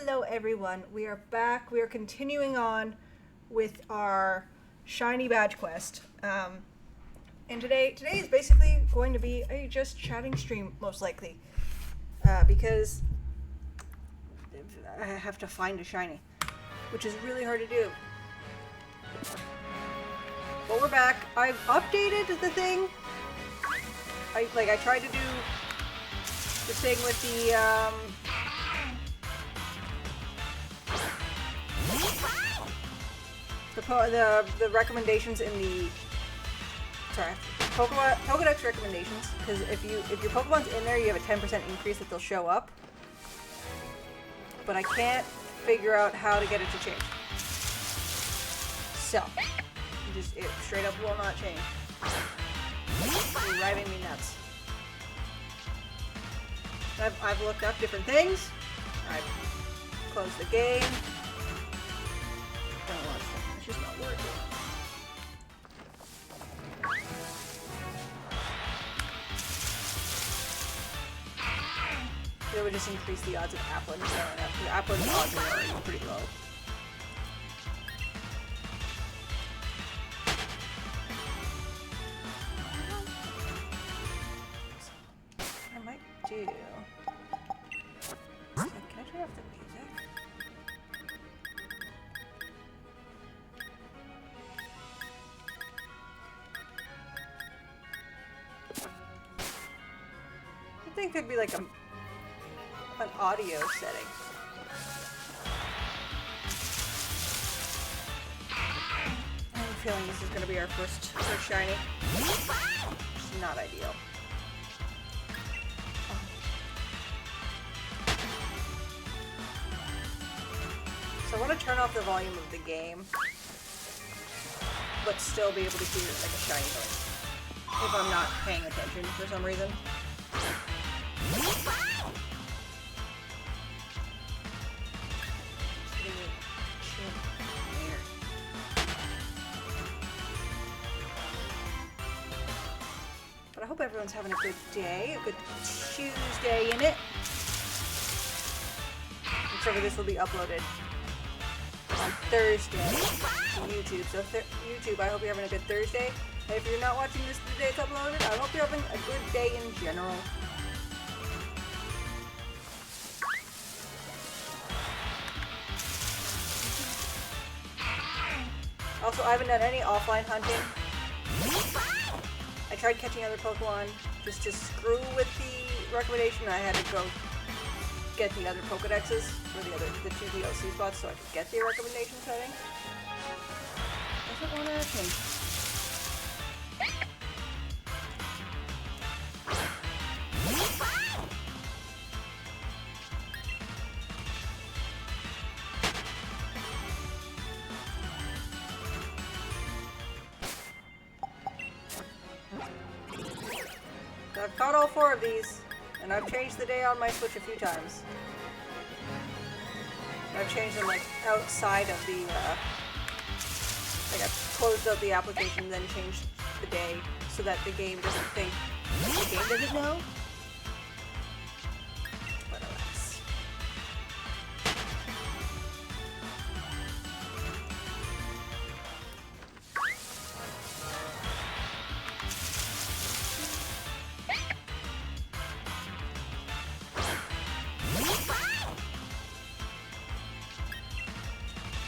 Hello everyone, we are back. We are continuing on with our shiny badge quest. And today is basically going to be a just chatting stream, most likely. Because I have to find a shiny, which is really hard to do. But we're back. I've updated the thing. I tried to do the thing with the recommendations in the Pokédex recommendations, because if your Pokemon's in there, you have a 10% increase that they'll show up. But I can't figure out how to get it to change. So, it straight up will not change. It's driving me nuts. I've looked up different things. I've closed the game. Don't want to. It's just not working. It would just increase the odds of Applin showing up, because Applin's odds are already pretty low. I might do... Can I turn off the music? I think it'd be like an audio setting. I have a feeling this is going to be our first shiny. Which is not ideal. So I want to turn off the volume of the game, but still be able to hear like a shiny noise if I'm not paying attention for some reason. But I hope everyone's having a good day, a good Tuesday in it. Except for this will be uploaded on Thursday to YouTube. So YouTube, I hope you're having a good Thursday. And if you're not watching this the day it's uploaded, I hope you're having a good day in general. Also, I haven't done any offline hunting. I tried catching other Pokemon just to screw with the recommendation. I had to go get the other Pokedexes for the 2 DLC spots so I could get the recommendation setting. Doesn't want to change. I've caught all 4 of these, and I've changed the day on my Switch a few times. I've changed them like outside of the, like I've closed out the application and then changed the day so that the game doesn't think the game doesn't know. But alas.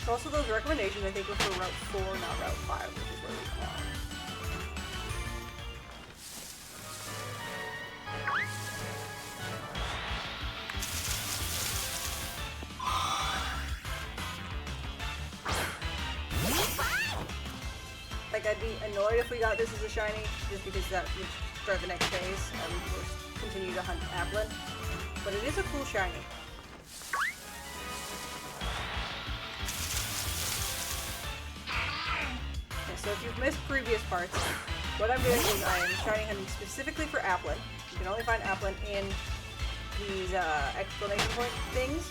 Also, those recommendations I think were for Route 4, not Route 5, which is where we are. Like, I'd be annoyed if we got this as a shiny, just because that would start the next phase, and we'll continue to hunt Applin. But it is a cool shiny. So if you've missed previous parts, what I'm doing is I am shiny hunting specifically for Applin. You can only find Applin in these exclamation point things.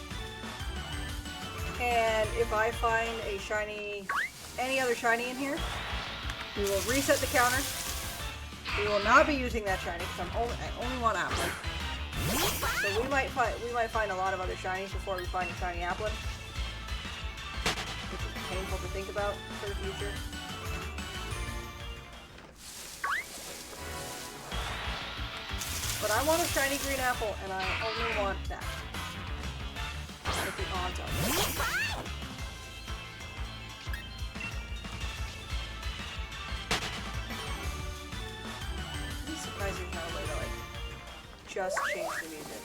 And if I find a shiny, any other shiny in here, we will reset the counter. We will not be using that shiny because I only want Applin. So we might find a lot of other shinies before we find a shiny Applin, which is painful to think about for the future. But I want a shiny green apple, and I only want that. With the odds are there. I'm surprised there's not a way to, like, just change the music.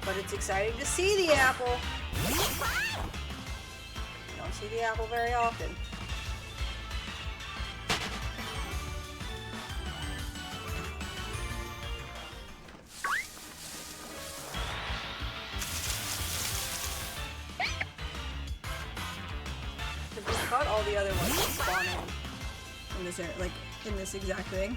But it's exciting to see the apple. You don't see the apple very often. Because we've got all the other ones that spawn in this area, like in this exact thing.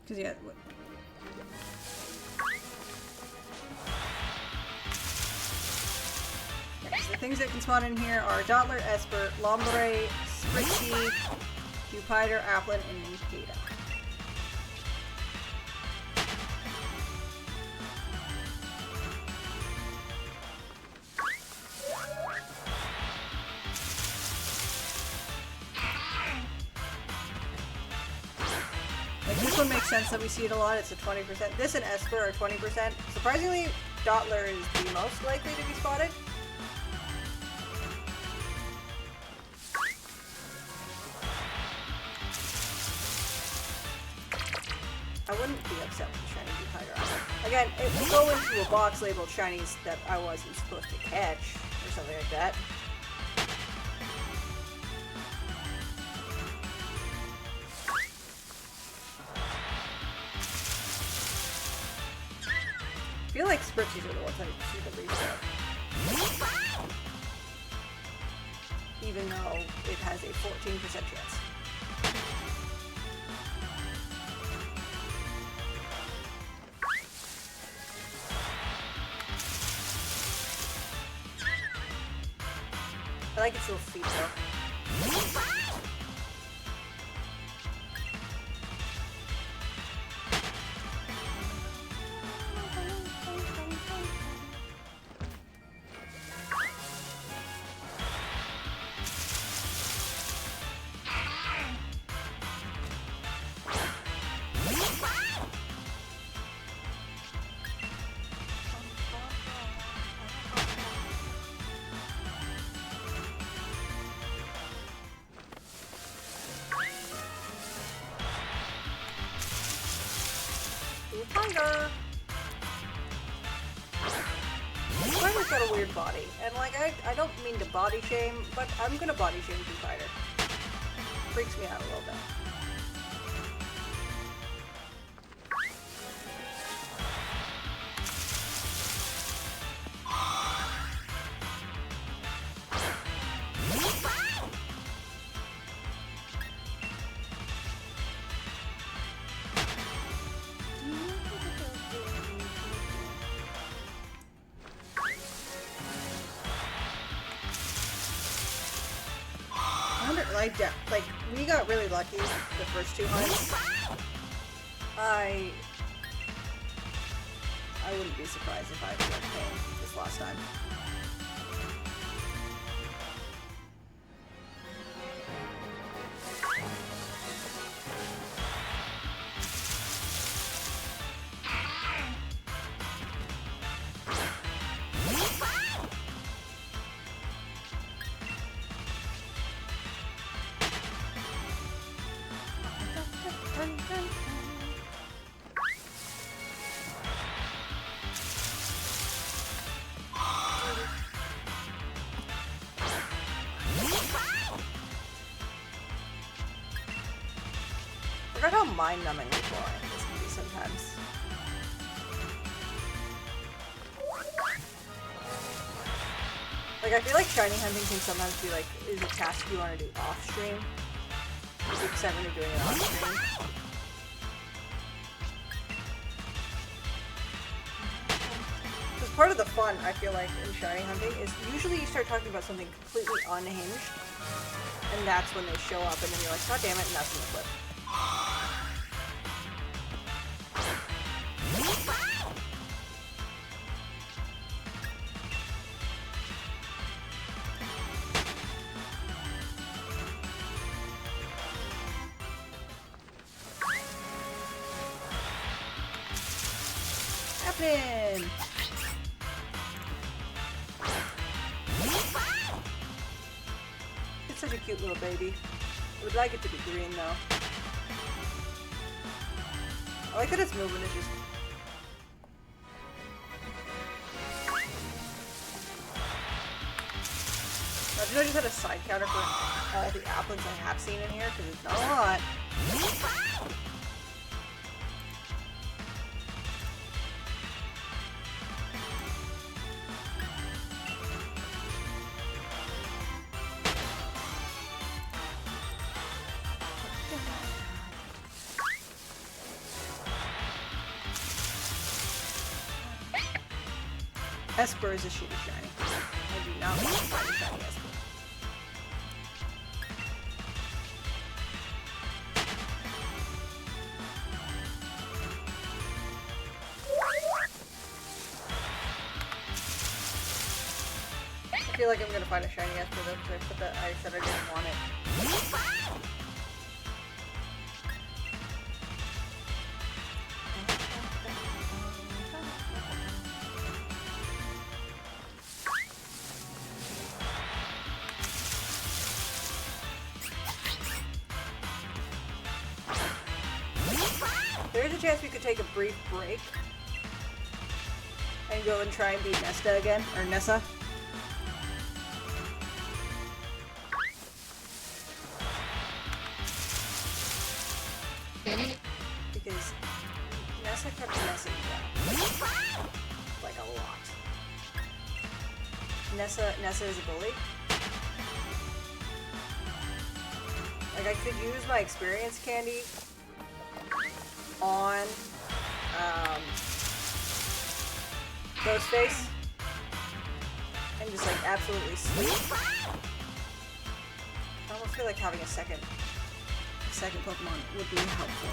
Because yeah, the things that can spawn in here are Dottler, Esper, Lombre, Spritzy, Jupiter, Applin, and Ninkata. This one makes sense that we see it a lot. It's a 20%. This and Esper are 20%. Surprisingly, Dottler is the most likely to be spotted. I wouldn't be upset with the shiny Jupiter. Again, it will go into a box labeled shinies that I wasn't supposed to catch, or something like that. I feel like Spritzies are the ones I see the least of. Even though it has a 14% chance. I like its little feet though. Spider's got a weird body, and like I don't mean to body shame, but I'm gonna body shame Spider. Freaks me out a little bit. Like, we got really lucky the first two hunts. I wouldn't be surprised if I feel pain this last time. I forgot how mind-numbingly boring this can be sometimes. Like, I feel like shiny hunting can sometimes be like, is a task you want to do off stream. Except when you're doing it on stream. Because part of the fun, I feel like, in shiny hunting is usually you start talking about something completely unhinged, and that's when they show up, and then you're like, God damn it, and that's when they flip. Happening! It's such a cute little baby. I would like it to be green though. I like that its movement is just... Imagine I just had a side counter for all the applins I have seen in here, because it's not a lot. Esper is a shitty shiny. I do not want to find a shiny Esper. I feel like I'm gonna find a shiny Esper though, because I said I didn't want it. There's a chance we could take a brief break and go and try and beat Nesta again, or Nessa. Because Nessa kept messing down. Like a lot. Nessa is a bully. Like, I could use my experience candy on Ghostface and just like absolutely sleep. I almost feel like having a second Pokemon would be helpful.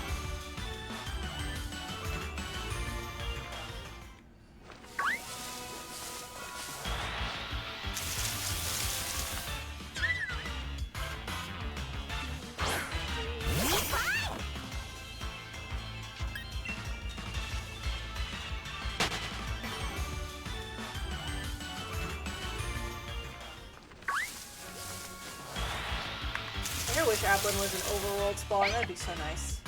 I wish Applin was an overworld spawn, that'd be so nice.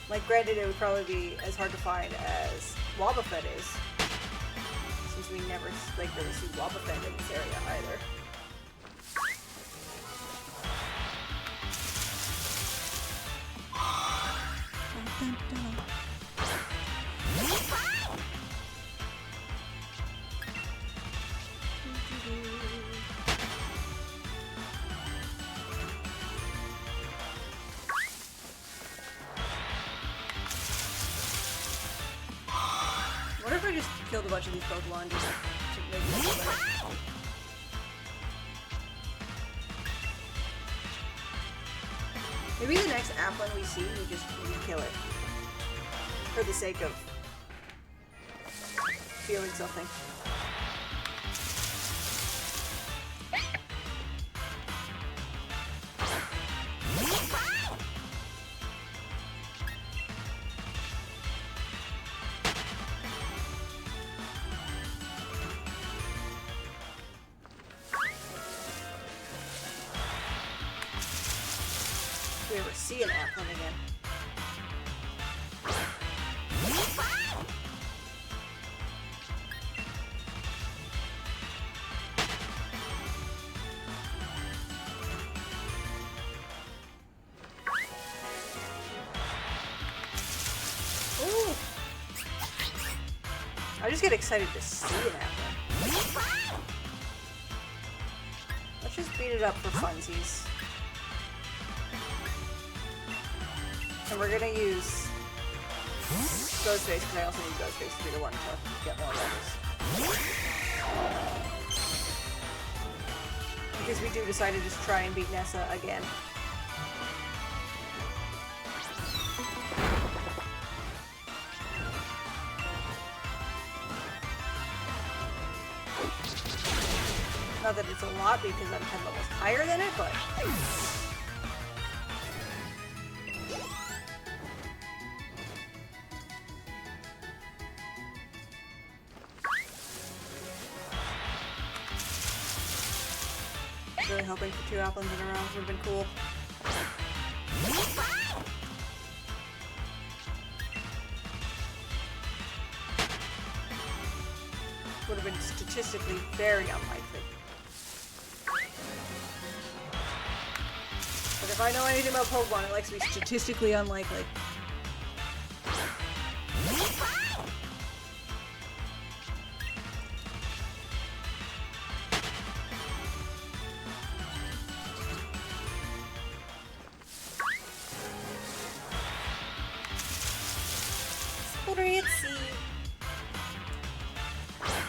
Like, granted, it would probably be as hard to find as Wobbuffet is, since we never, like, really see Wobbuffet in this area either. What if I just killed a bunch of these Pokemon just to make it feel better? Maybe the next Applin we see, we kill it. For the sake of feeling something. If we ever see an Applin again. I just get excited to see an apple. Let's just beat it up for funsies. And we're gonna use Ghostface, because I also need Ghostface to be the one to get more levels. Because we do decide to just try and beat Nessa again. Not that it's a lot because I'm 10 levels higher than it, but... Really hoping for 2 applins in a row would have been cool. Would have been statistically very unlikely. But if I know anything about Pokemon, it likes to be statistically unlikely.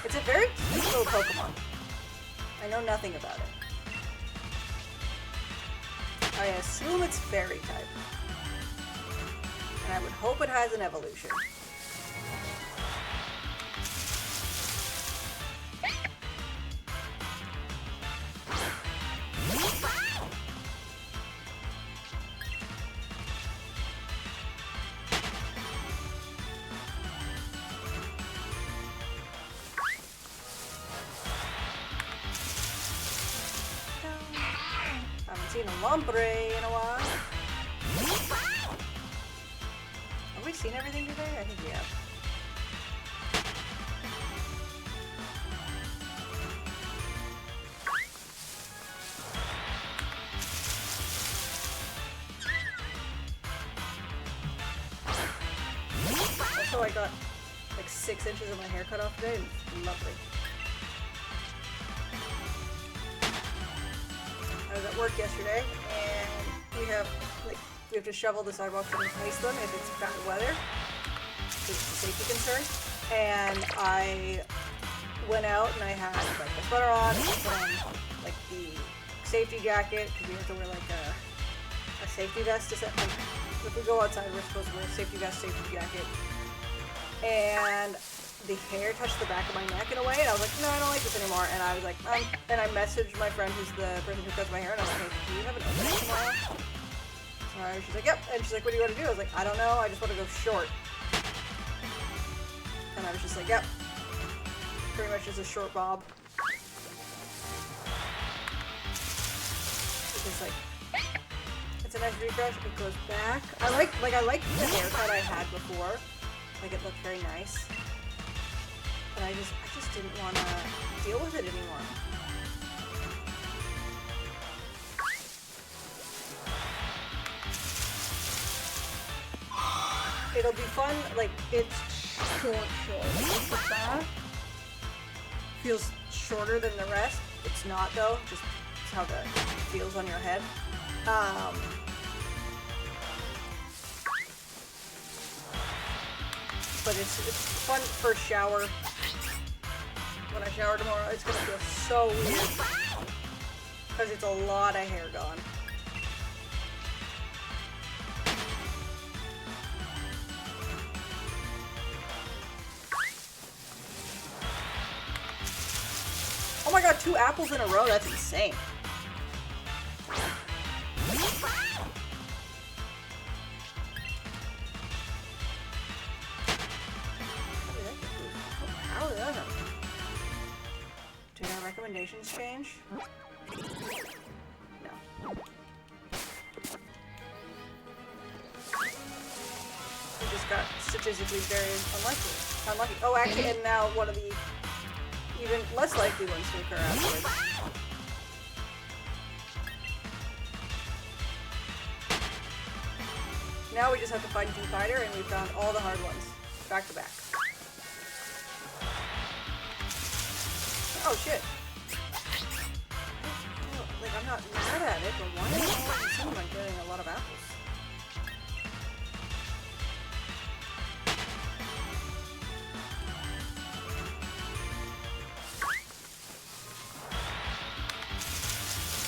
It's a very cute little Pokemon. I know nothing about it. I assume it's fairy type. And I would hope it has an evolution. Seen a Lombre in a while. Have we seen everything today? I think we have. Also, I got like 6 inches of my hair cut off today. It's lovely. I was at work yesterday, and we have to shovel the sidewalks and replace them if it's bad weather. It's a safety concern. And I went out and I had like a sweater on, like the safety jacket, because we have to wear like a safety vest. If we go outside, we're supposed to wear a safety vest, safety jacket. And the hair touched the back of my neck in a way, and I was like, no, I don't like this anymore. And I was like, and I messaged my friend who's the person who cuts my hair, and I was like, hey, do you have an opening tomorrow? So she's like, yep. And she's like, what do you want to do? I was like, I don't know, I just want to go short. And I was just like, yep. Pretty much just a short bob. Because like, it's a nice refresh, it goes back. I like the haircut I had before. Like, it looked very nice. But I just didn't want to deal with it anymore. It'll be fun, like, it's short. The back feels shorter than the rest. It's not, though, just how it feels on your head. But it's fun for a shower. When I shower tomorrow, it's gonna feel so weird. Because it's a lot of hair gone. Oh my god, 2 apples in a row, that's insane. How did that happen? Did our recommendations change? No. We just got statistically very unlucky. Oh, actually, and now one of the even less likely ones to occur afterwards. Now we just have to find Deep Fighter, and we found all the hard ones, back to back. Oh shit. Like, I'm not mad at it, but why am I all of a sudden I'm getting a lot of apples?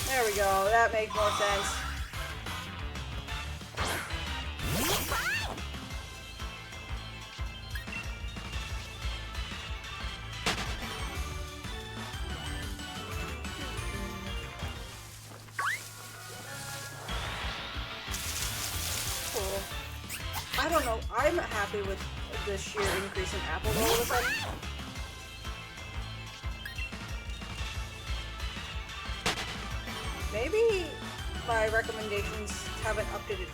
There we go. That makes more sense. Cool. I don't know. I'm happy with the sheer increase in apples all of a sudden. Maybe my recommendations haven't updated,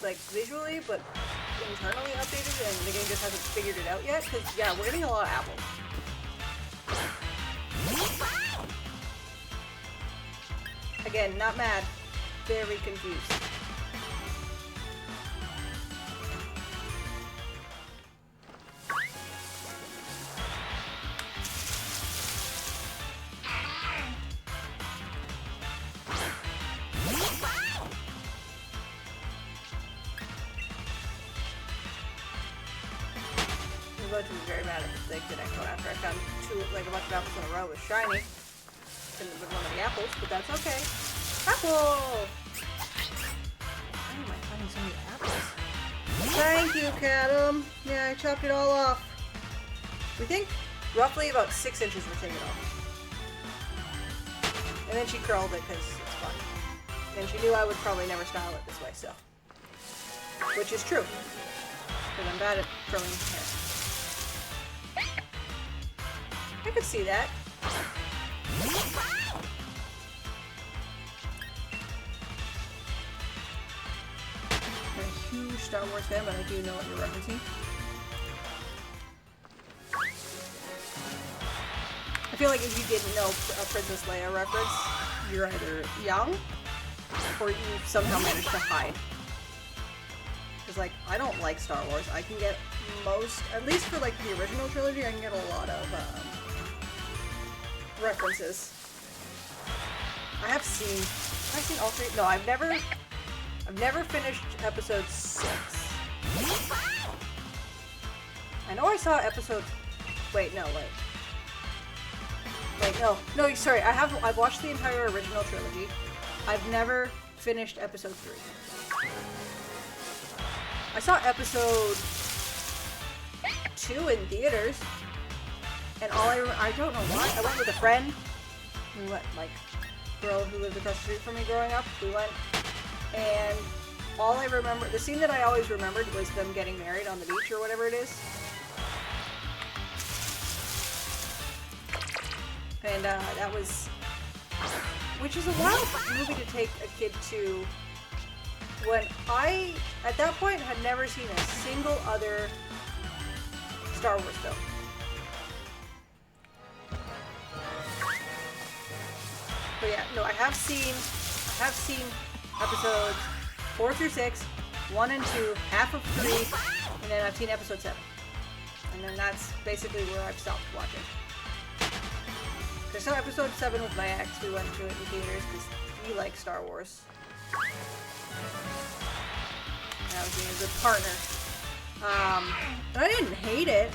like, visually, but internally updated, and the game just hasn't figured it out yet, because, yeah, we're getting a lot of apples. Again, not mad. Very confused. I'm going to be very mad at the next one after I found a bunch of apples in a row with shiny. Couldn't have been one of the apples, but that's okay. Apple! Why am I finding so many apples? Thank you, Cadam. Yeah, I chopped it all off. We think roughly about 6 inches were taken off. And then she curled it because it's fun. And she knew I would probably never style it this way, so. Which is true. Because I'm bad at curling hair. I could see that. I'm a huge Star Wars fan, but I do know what you're referencing. I feel like if you didn't know a Princess Leia reference, you're either young or you somehow managed to hide. Because, like, I don't like Star Wars. I can get most, at least for, like, the original trilogy, I can get a lot of references. I've seen all 3. No, I've never finished episode 6. I know I saw episode. Wait, no, sorry. I've watched the entire original trilogy. I've never finished episode 3. I saw episode 2 in theaters, and I don't know why. I went with a friend. We went, like, girl who lived across the street from me growing up. We went, and all I remember, the scene that I always remembered was them getting married on the beach or whatever it is. And that was, which is a wild movie to take a kid to, when I, at that point, had never seen a single other Star Wars film. But yeah, no, I have seen episodes 4 through 6, 1 and 2, half of 3, and then I've seen episode 7. And then that's basically where I've stopped watching. I saw episode 7 with my ex. We went to it in theaters because he likes Star Wars. And I was being a good partner. And I didn't hate it.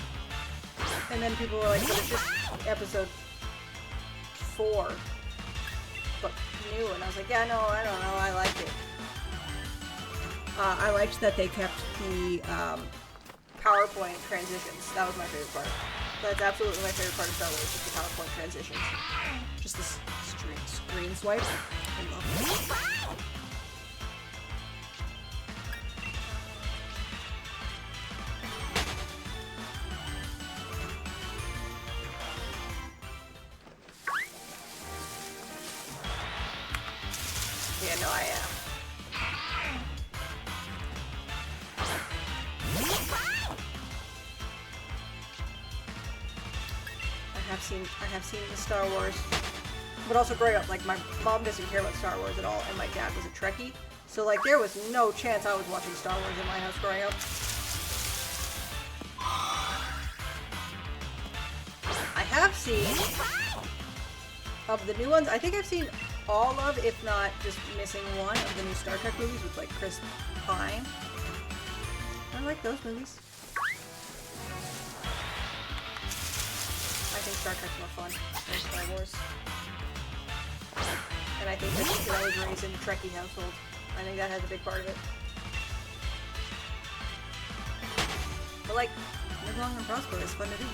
And then people were like, but it's just episode 4. But new. And I was like, yeah, no, I don't know. I liked it. I liked that they kept the PowerPoint transitions. That was my favorite part. That's absolutely my favorite part of Star Wars, just the PowerPoint transitions. Just this screen swipe. I love it. Yeah, no, I am. I have seen the Star Wars, but also growing up, like, my mom doesn't care about Star Wars at all, and my dad was a Trekkie, so, like, there was no chance I was watching Star Wars in my house growing up. I have seen of the new ones, I think I've seen all of, if not just missing one of the new Star Trek movies with like Chris Pine. I like those movies. I think Star Trek's more fun than Star Wars. And I think that's because I was raised in a Trekkie household. I think that has a big part of it. But like, live long and prosper is fun to do.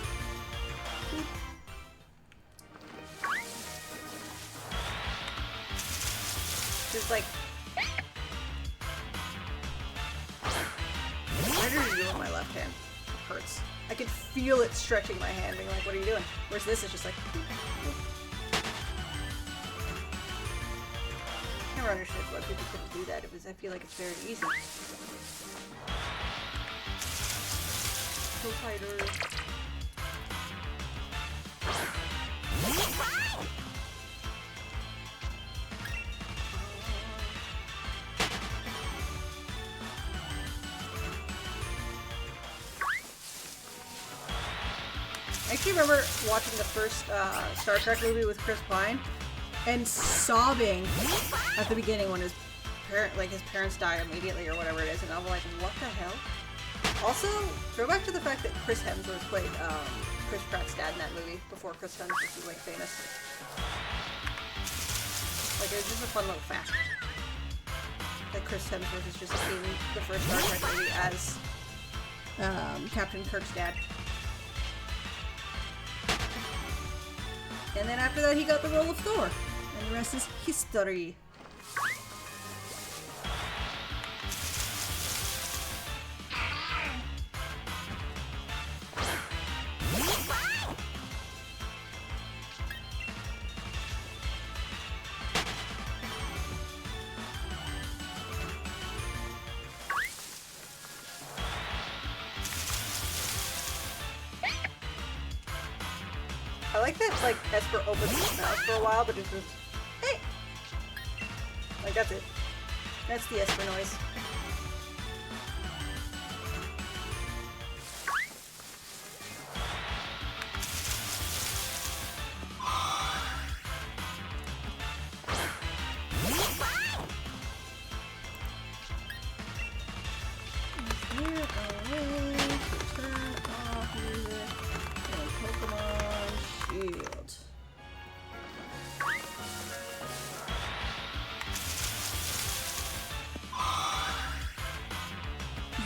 Just like, what are you doing with my left hand? It hurts. I could feel it stretching my hand, being like, what are you doing? Whereas this is just like, I never understood why people couldn't do that. I feel like it's very easy. So tighter. I actually remember watching the first Star Trek movie with Chris Pine and sobbing at the beginning when his parents die immediately or whatever it is, and I'm like, what the hell? Also, throwback to the fact that Chris Hemsworth played Chris Pratt's dad in that movie before Chris Hemsworth was like famous. Like, it was just a fun little fact that Chris Hemsworth is just in the first Star Trek movie as Captain Kirk's dad. And then after that, he got the role of Thor. And the rest is history. I like that, like, Esper opens his mouth for a while, but just goes, hey! Like, that's it. That's the Esper noise.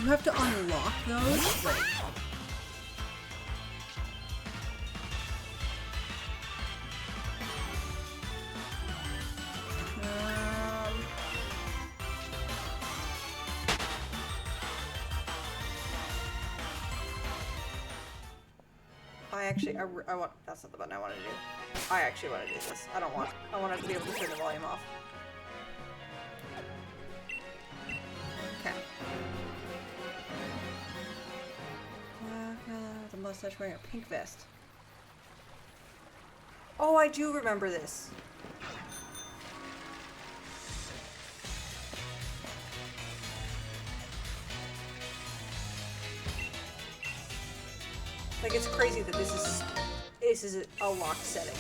You have to unlock those? Wait. I want, that's not the button I want to do. I actually want to do this. I want to be able to turn the volume off. Okay. The mustache wearing a pink vest. Oh, I do remember this. Like, it's crazy that this is a locked setting.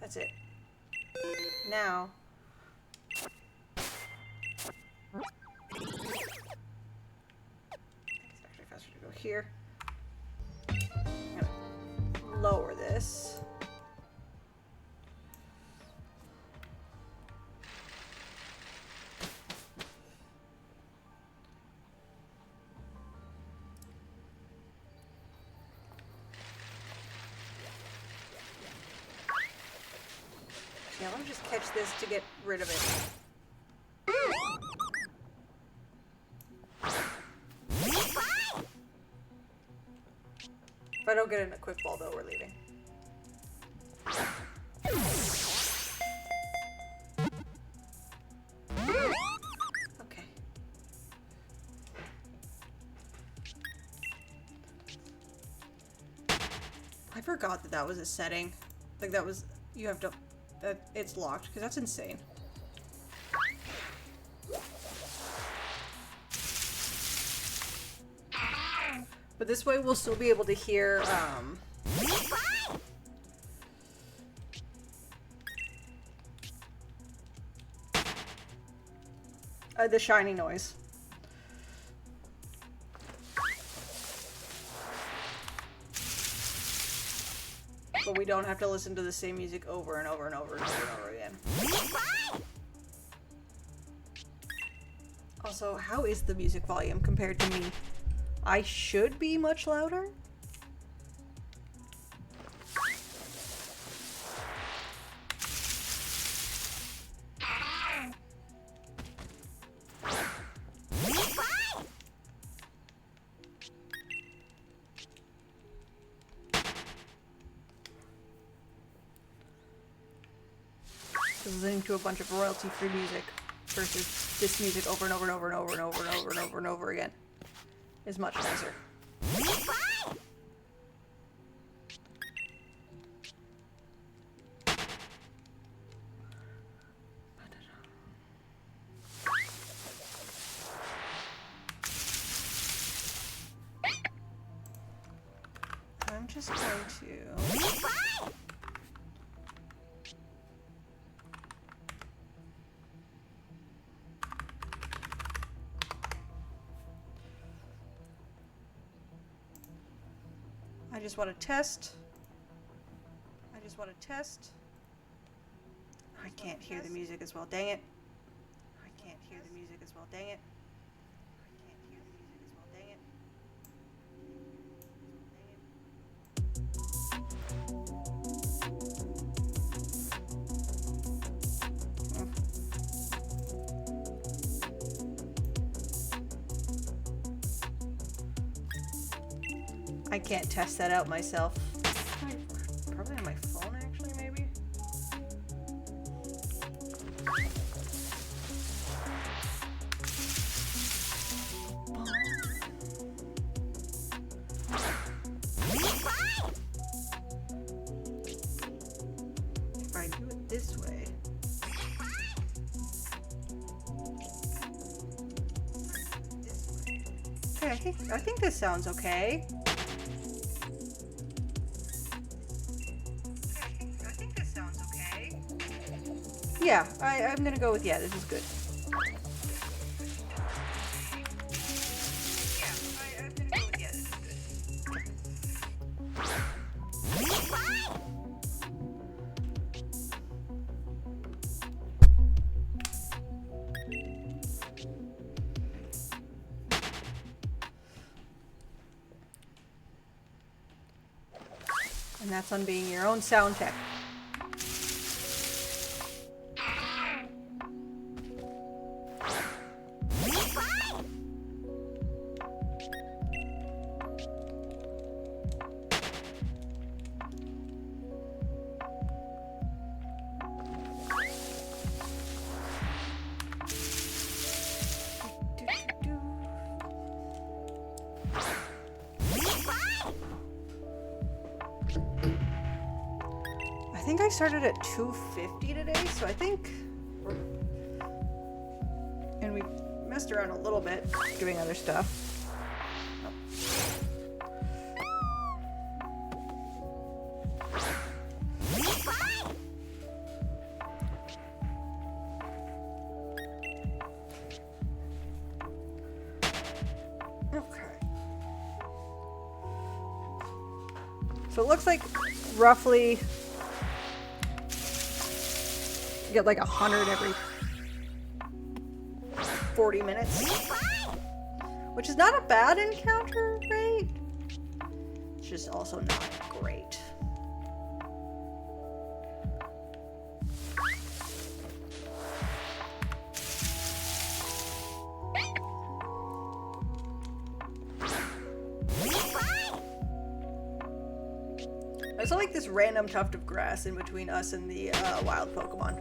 That's it. Now. It's actually faster to go here. Lower this. Yeah, let me just catch this to get rid of it. If I don't get in a quick ball, though, we're leaving. Okay. I forgot that that was a setting. Like, that was... You have to that it's locked, because that's insane. But this way we'll still be able to hear, the shiny noise. But we don't have to listen to the same music over and over and over and over and over again. Also, how is the music volume compared to me? I should be much louder? Listening to a bunch of royalty-free music versus this music over and over and over and over and over and over and over and over again is much nicer. I'm just going to... I just want to test. I can't hear the music as well, dang it. I can't hear the music as well, dang it. I can't test that out myself. Probably on my phone, actually, maybe. If I do it this way. Okay, I think this sounds okay. Yeah, I'm gonna go with yeah, this is good. And that's on being your own sound tech. I think I started at 250 today, so I think, and we messed around a little bit doing other stuff. Okay. So it looks like roughly you get like 100 every 40 minutes, which is not a bad encounter rate. It's just also not great. I also like this random tuft of grass in between us and the wild Pokemon.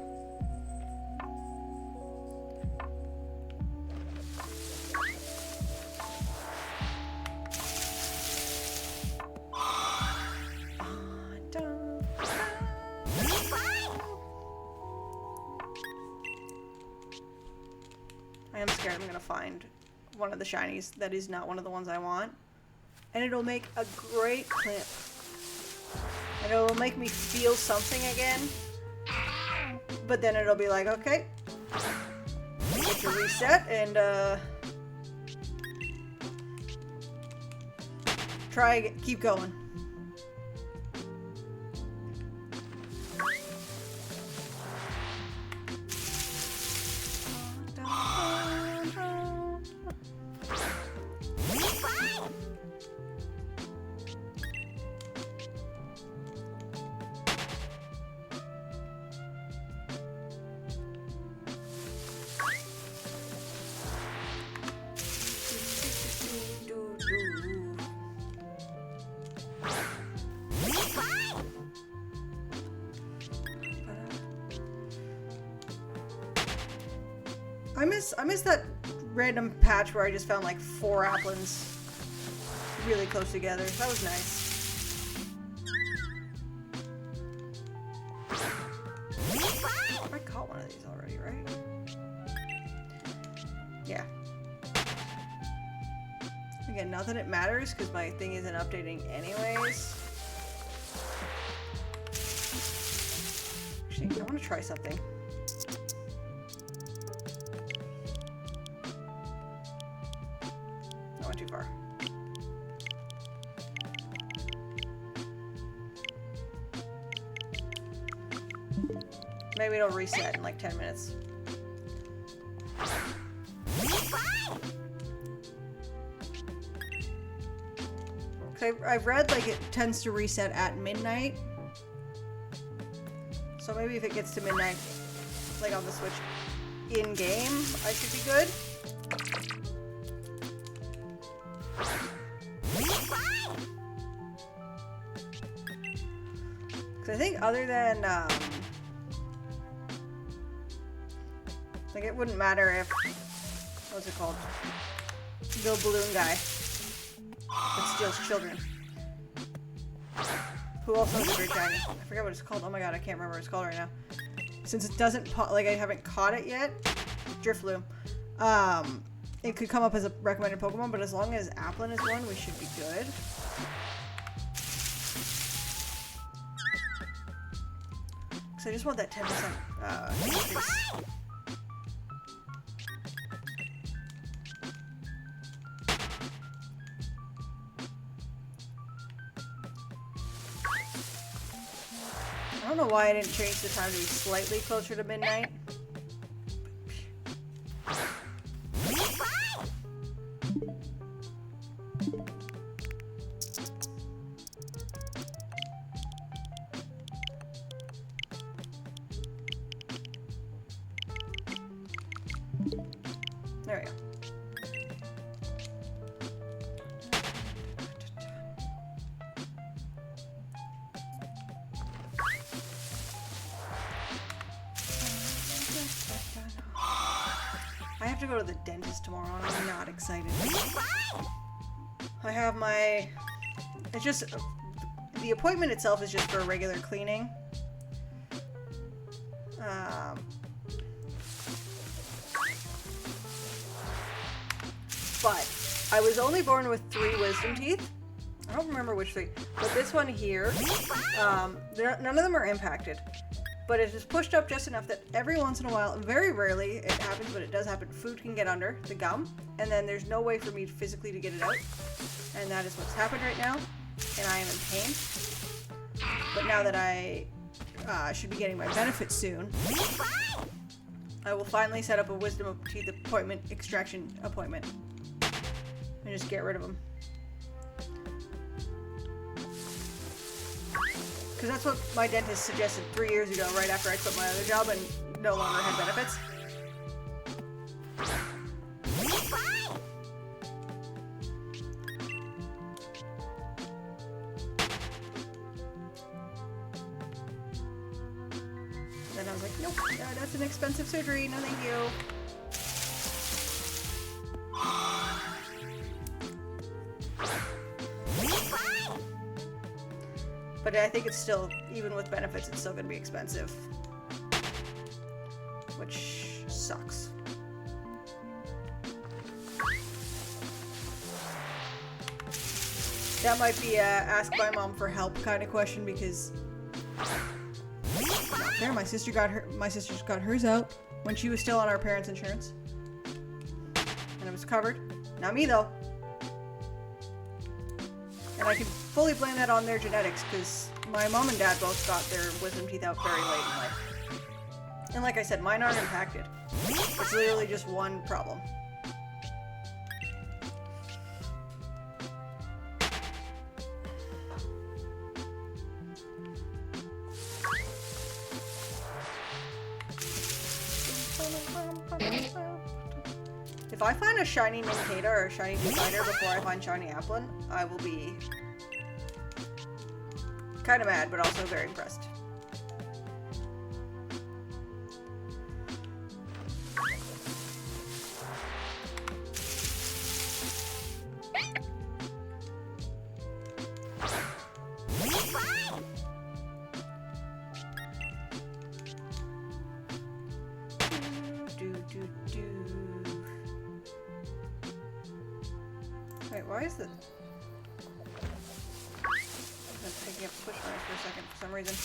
I am scared I'm gonna find one of the shinies that is not one of the ones I want. And it'll make a great clip. And it'll make me feel something again. But then it'll be like, okay, you get to reset and try again, keep going. I miss that random patch where I just found like 4 applins really close together. That was nice. I caught one of these already, right? Yeah. Again, not that it matters because my thing isn't updating anyways. Actually, I want to try something. Too far. Maybe it'll reset in like 10 minutes. I've read like it tends to reset at midnight. So maybe if it gets to midnight, like on the Switch in game, I should be good. I think other than, like it wouldn't matter if, what's it called? The balloon guy that steals children. Who also has a great shiny. I forget what it's called. Oh my god, I can't remember what it's called right now. Since it doesn't, like I haven't caught it yet. Drifloon. It could come up as a recommended Pokemon, but as long as Applin is one, we should be good. So I just want that 10% increase. I don't know why I didn't change the time to be slightly closer to midnight. There we go. I have to go to the dentist tomorrow and I'm not excited. I have my... It's just... The appointment itself is just for a regular cleaning. But I was only born with 3 wisdom teeth. I don't remember which 3, but this one here, none of them are impacted. But it is pushed up just enough that every once in a while, very rarely it happens, but it does happen, food can get under the gum, and then there's no way for me physically to get it out. And that is what's happened right now, and I am in pain. But now that I should be getting my benefits soon, I will finally set up a wisdom teeth appointment, extraction appointment. And just get rid of them. Because that's what my dentist suggested 3 years ago, right after I quit my other job and no longer had benefits. Then I was like, nope, that's an expensive surgery, no thank you. But I think it's still, even with benefits, it's still going to be expensive. Which sucks. That might be a ask my mom for help kind of question because not fair. My sister's got hers out when she was still on our parents' insurance. And it was covered. Not me though. And I can fully blame that on their genetics because my mom and dad both got their wisdom teeth out very late in life. And like I said, mine aren't impacted. It's literally just one problem. If I find a shiny Nincada or a shiny Divider before I find shiny Applin, I will be kind of mad, but also very impressed. Wait, why is this? That's picking up push marks for a second for some reason.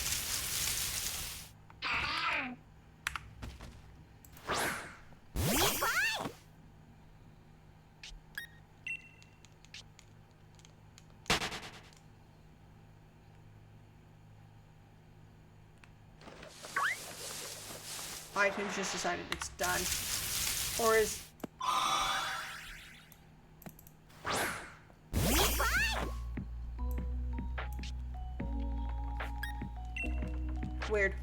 iTunes just decided it's done. Or is... Weird.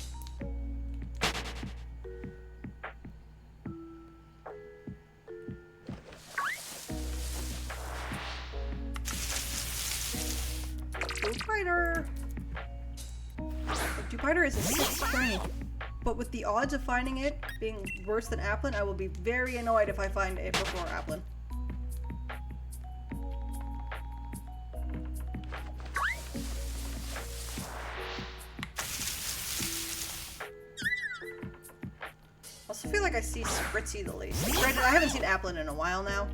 Dupider. Dupider is a 6 shiny, but with the odds of finding it being worse than Applin, I will be very annoyed if I find it before Applin. I feel like I see Spritzy the least. Granted, I haven't seen Applin in a while now.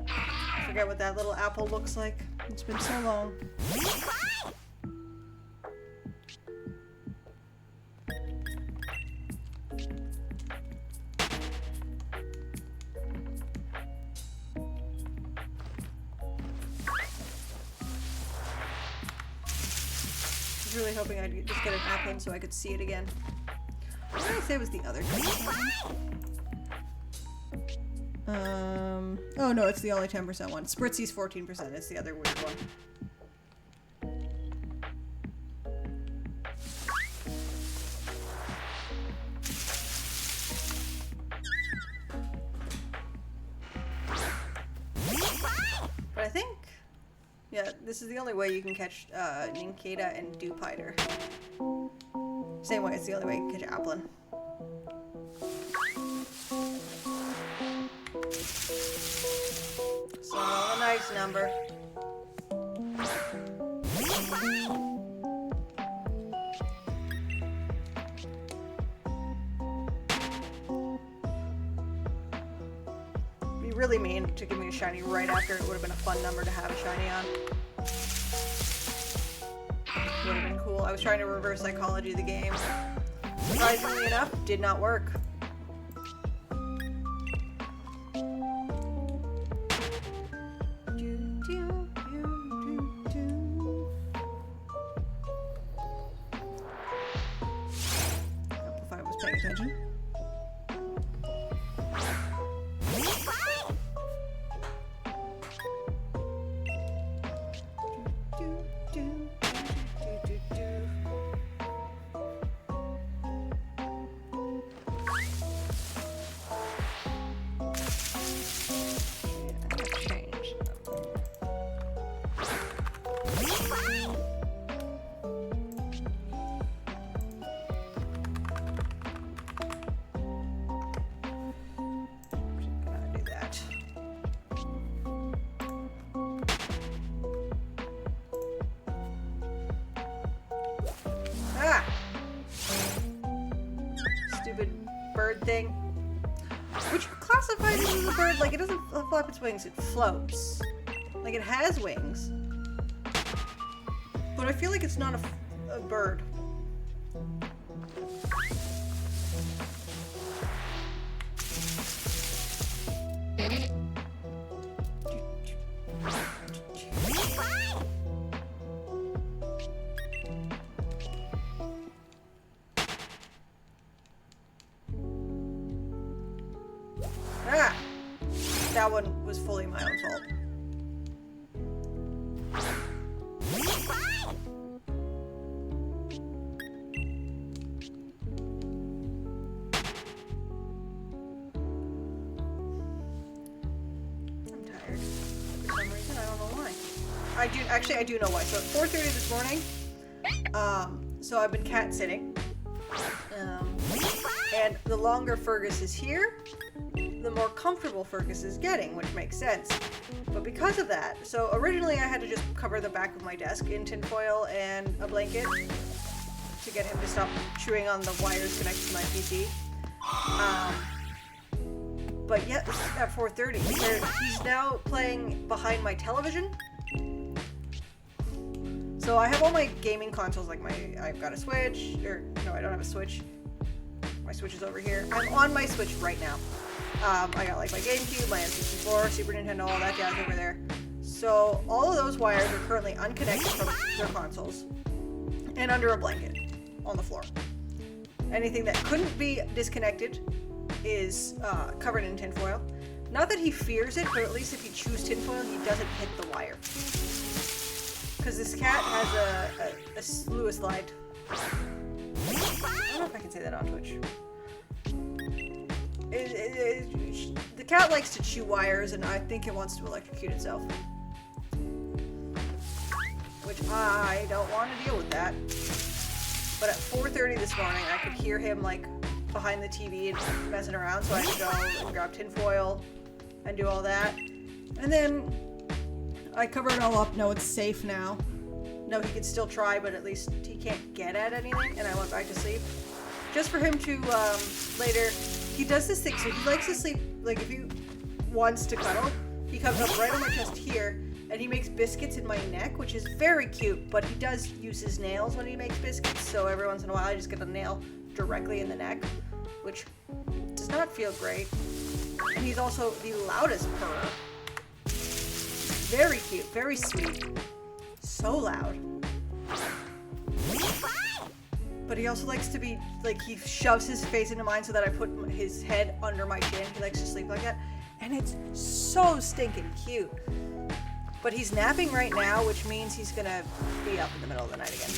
I forget what that little apple looks like. It's been so long. I was really hoping I'd just get an Applin so I could see it again. What did I say was the other one? Oh no, it's the only 10% one. Spritzy's 14%. It's the other weird one. But I think, yeah, this is the only way you can catch Nincada and Dupider. Same way, it's the only way you can catch Applin. So, a nice number. Be really mean to give me a shiny right after it would have been a fun number to have a shiny on. Would have been cool. I was trying to reverse psychology of the game. Surprisingly enough, did not work. If I was paying attention. bird thing. Would you classify this as a bird? Like, it doesn't flap its wings, it floats. Like, it has wings. But I feel like it's not a bird. Ah! That one was fully my own fault. I'm tired. For some reason, I don't know why. I do know why. So at 4:30 this morning, so I've been cat sitting. And the longer Fergus is here, the more comfortable Fergus is getting, which makes sense. But because of that, so originally I had to just cover the back of my desk in tinfoil and a blanket to get him to stop chewing on the wires connected to my PC. But yet, at 4:30, he's now playing behind my television. So I have all my gaming consoles, like I've got a Switch, or no, I don't have a Switch. My Switch is over here. I'm on my Switch right now. I got like my GameCube, my N64, Super Nintendo, all that jazz over there. So all of those wires are currently unconnected from their consoles and under a blanket on the floor. Anything that couldn't be disconnected is covered in tinfoil. Not that he fears it, but at least if he chews tinfoil, he doesn't hit the wire. Because this cat has a slew of slide. I don't know if I can say that on Twitch. The cat likes to chew wires, and I think it wants to electrocute itself. Which I don't want to deal with that. But at 4:30 this morning, I could hear him like behind the TV and messing around, so I had to go and grab tinfoil and do all that. And then I covered it all up. No, it's safe now. No, he can still try, but at least he can't get at anything. And I went back to sleep. Just for him to, later, he does this thing. So he likes to sleep, like if he wants to cuddle, he comes up right on my chest here, and he makes biscuits in my neck, which is very cute, but he does use his nails when he makes biscuits. So every once in a while, I just get a nail directly in the neck, which does not feel great. And he's also the loudest purrer. Very cute, very sweet. So loud. But he also likes to be, like, he shoves his face into mine so that I put his head under my chin. He likes to sleep like that. And it's so stinking cute. But he's napping right now, which means he's gonna be up in the middle of the night again.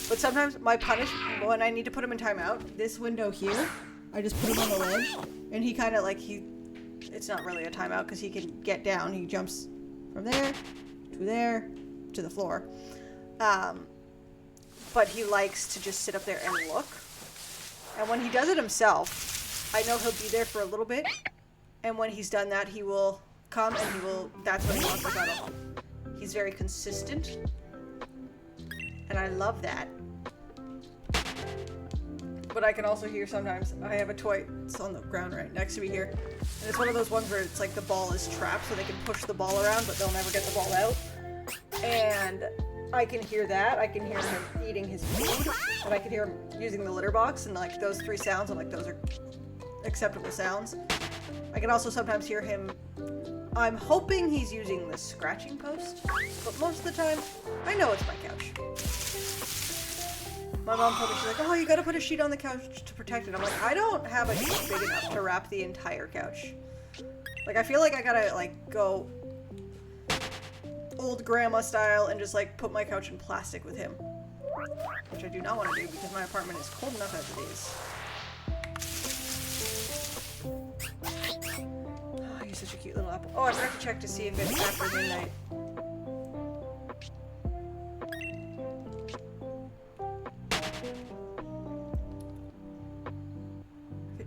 But sometimes my punishment, when I need to put him in timeout, this window here, I just put him on the ledge. And he kind of, like, it's not really a timeout because he can get down. He jumps from there to the floor. But he likes to just sit up there and look. And when he does it himself, I know he'll be there for a little bit. And when he's done that, he will come and that's when he wants to cuddle. He's very consistent. And I love that. But I can also hear sometimes, I have a toy, it's on the ground right next to me here. And it's one of those ones where it's like the ball is trapped so they can push the ball around, but they'll never get the ball out. And I can hear that. I can hear him eating his food, and I can hear him using the litter box, and like those three sounds, I'm like, those are acceptable sounds. I can also sometimes hear him, I'm hoping he's using the scratching post, but most of the time, I know it's my couch. My mom told me, she's like, oh, you gotta put a sheet on the couch to protect it. I'm like, I don't have a sheet big enough to wrap the entire couch. Like, I feel like I gotta, like, go old grandma style and just, like, put my couch in plastic with him. Which I do not want to do because my apartment is cold enough as it is. Oh, he's such a cute little apple. Oh, I forgot to check to see if it's after midnight.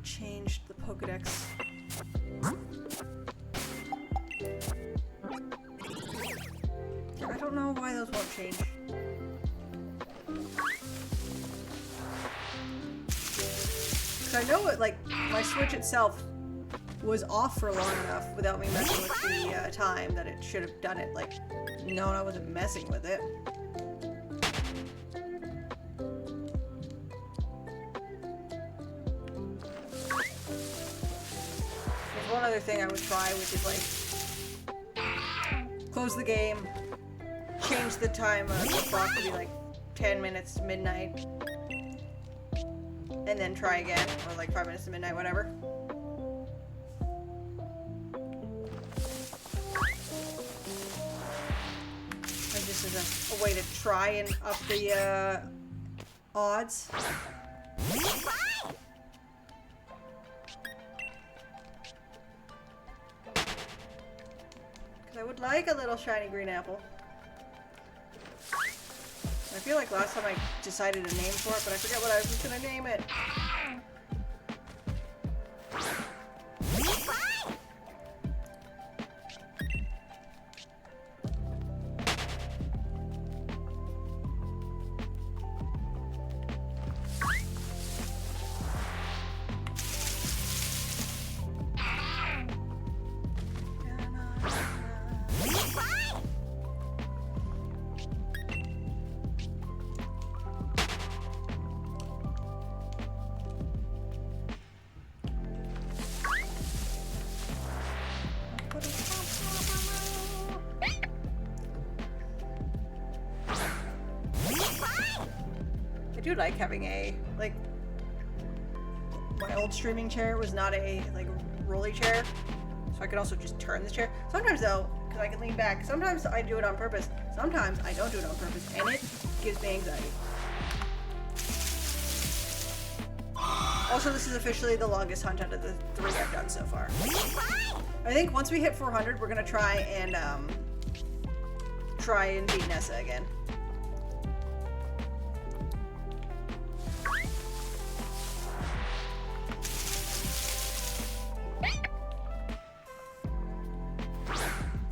Changed the Pokedex. I don't know why those won't change. I know it, like, my Switch itself was off for long enough without me messing with the time that it should have done it. Like, no, I wasn't messing with it. There's one other thing I would try, which is like, close the game, change the time of the clock to be like 10 minutes to midnight, and then try again, or like 5 minutes to midnight, whatever. And just as a way to try and up the odds. Because I would like a little shiny green apple. I feel like last time I decided a name for it, but I forget what I was going to name it. I do like having a, like, my old streaming chair was not a, like, rolly chair, so I could also just turn the chair. Sometimes, though, because I can lean back, sometimes I do it on purpose, sometimes I don't do it on purpose, and it gives me anxiety. Also, this is officially the longest hunt out of the 3 I've done so far. I think once we hit 400, we're gonna try and beat Nessa again.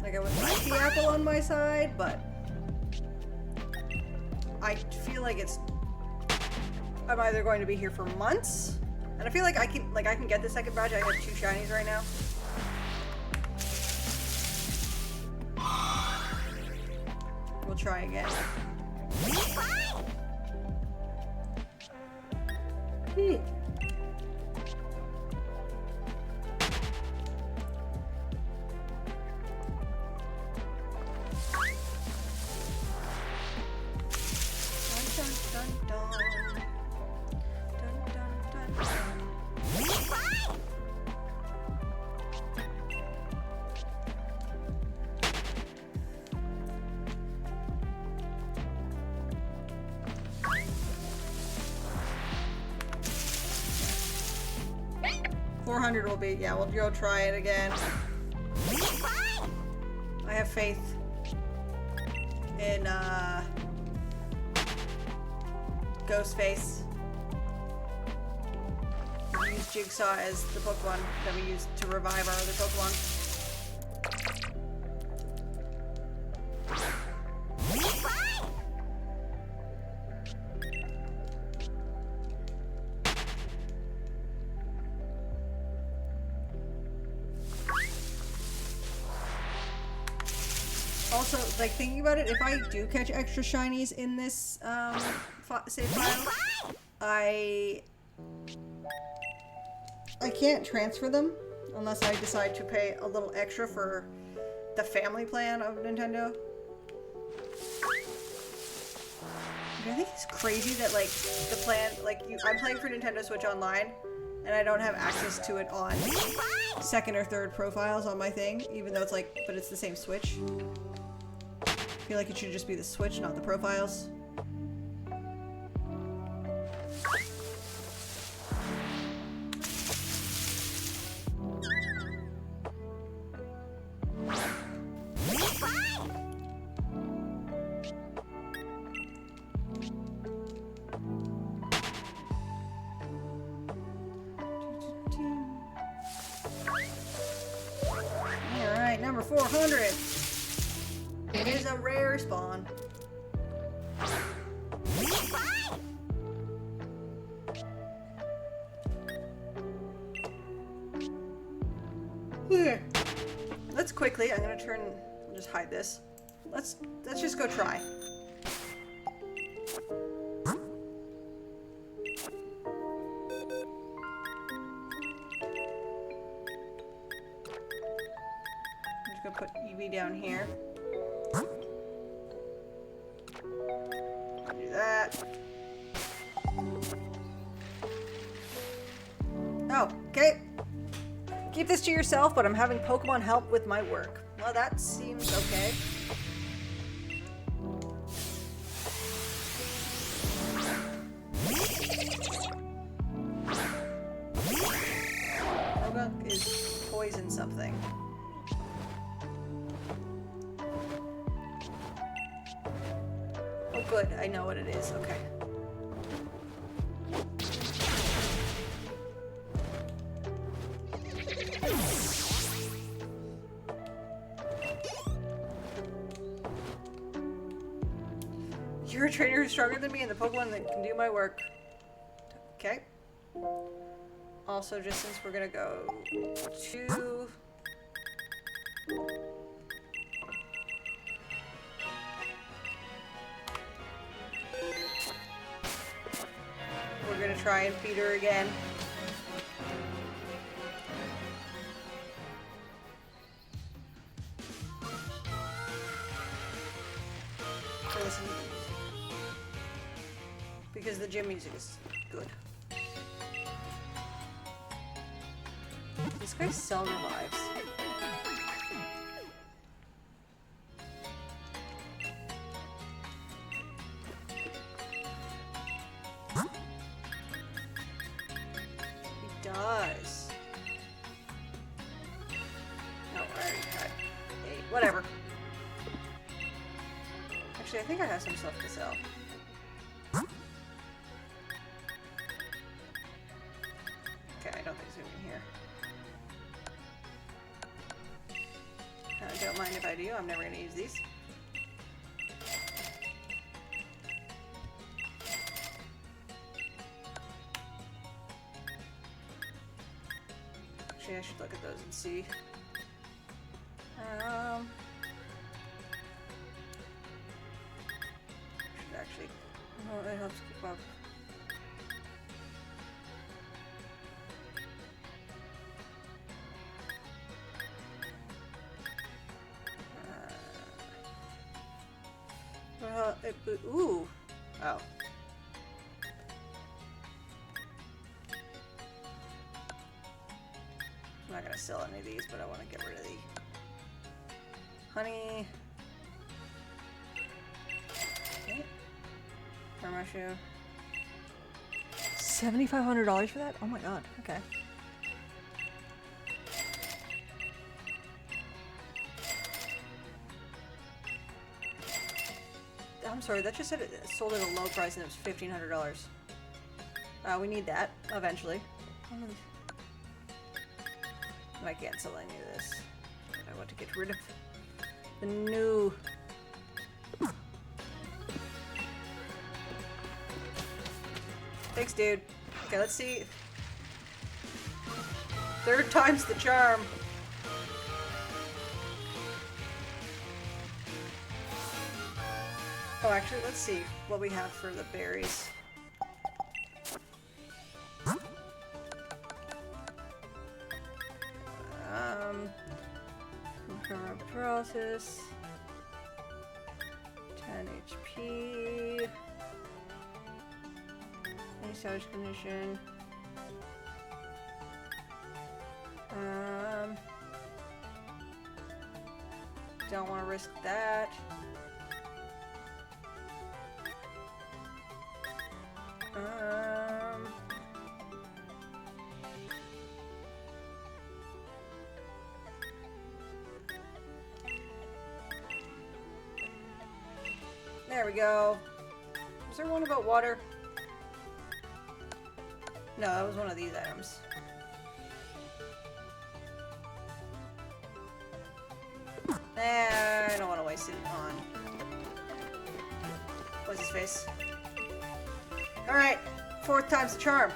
Like, I would like the apple on my side, but I feel like I'm either going to be here for months, and I feel like I can get the second badge. I have 2 shinies right now. We'll try again. $400 will be, yeah, we'll go try it again. I have faith in Ghostface. We use Jigsaw as the Pokemon that we use to revive our other Pokemon. Also, like, thinking about it, if I do catch extra shinies in this save file, I can't transfer them unless I decide to pay a little extra for the family plan of Nintendo. I think it's crazy that, like, the plan, like, I'm playing for Nintendo Switch Online, and I don't have access to it on second or third profiles on my thing, even though it's like, but it's the same Switch. I feel like it should just be the Switch, not the profiles. Alright, number 400. It is a rare spawn. Okay. Let's quickly, I'm gonna turn, I'll just hide this. Let's just go try. I'm just gonna put Evie down here. Do that. Oh, okay. Keep this to yourself, but I'm having Pokemon help with my work. Well, that seems okay. Ogunk is poison something. Oh good, I know what it is, okay. You're a trainer who's stronger than me and the Pokemon that can do my work. Okay. Also, just since we're gonna go to... We're gonna try and feed her again. So listen. Because the gym music is good. This guy seldom revives. He does. No, I already had 8. Whatever. Actually, I think I have some stuff to sell. Okay, I don't think it's gonna be here. Don't mind if I do, I'm never gonna use these. Actually, I should look at those and see. Should actually. Oh, it helps keep up. Ooh. Oh. I'm not gonna sell any of these, but I want to get rid of the honey. Okay. Permashoe. $7,500 for that? Oh my god. Okay. I'm sorry, that just said it sold at a low price and it was $1,500. We need that eventually. I can't sell any of this. I want to get rid of the new. Thanks, dude. Okay, let's see. 3rd time's the charm. Oh, actually, let's see what we have for the berries. Paralysis. 10 HP. Any savage condition. Don't want to risk that. There we go. Was there one about water? No, that was one of these items. I don't want to waste it on. What's his face? Alright, 4th time's the charm.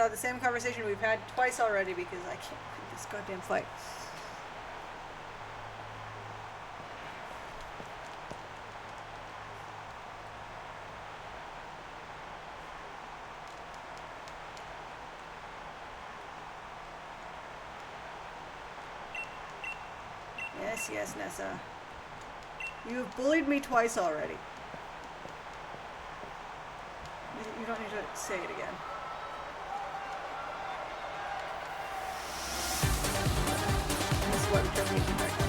have the same conversation we've had twice already because I can't quit this goddamn fight. Yes, yes, Nessa. You have bullied me twice already. You don't need to say it again. This is what we're doing right now.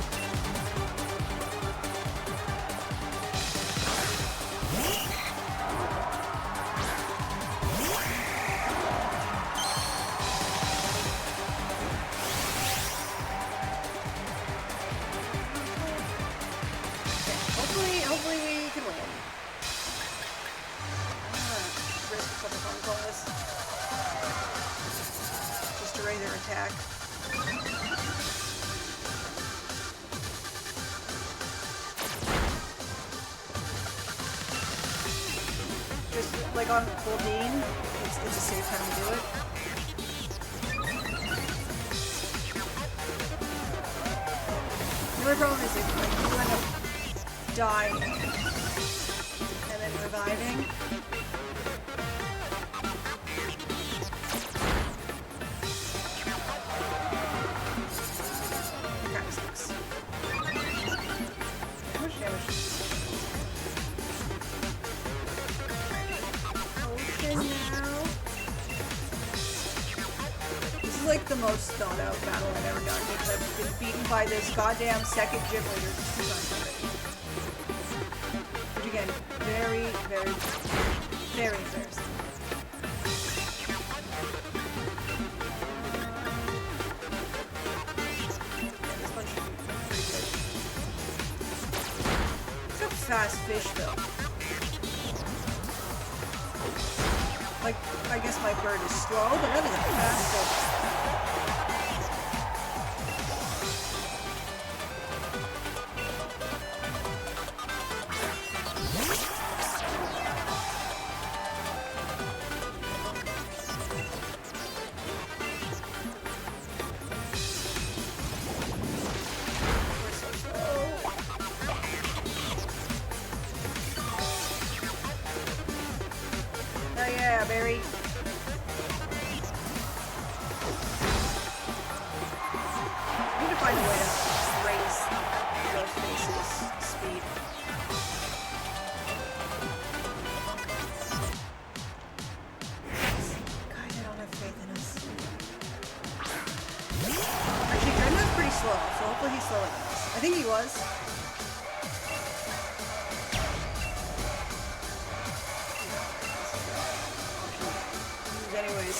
Hopefully we can win. Risk a couple phone calls just to raise their attack. Just like on full beam, it's a safe time to do it. The only problem is if like, you end up dying and then reviving. Kind of sucks. How much damage? Potion now. This is like the most thought out battle I've ever done because I've been beaten by this goddamn second gym leader 2 times already. Again, very, very, very embarrassing. Yeah, this one should be pretty good. It's a fast fish, though. Like, I guess my bird is slow, but that is a fast fish. Oh yeah, Barry. I need to find a way to raise those faces' speed. Guys, I don't have faith in us. Actually, Grenda's pretty slow, so hopefully he's slower than us. I think he was. Anyways.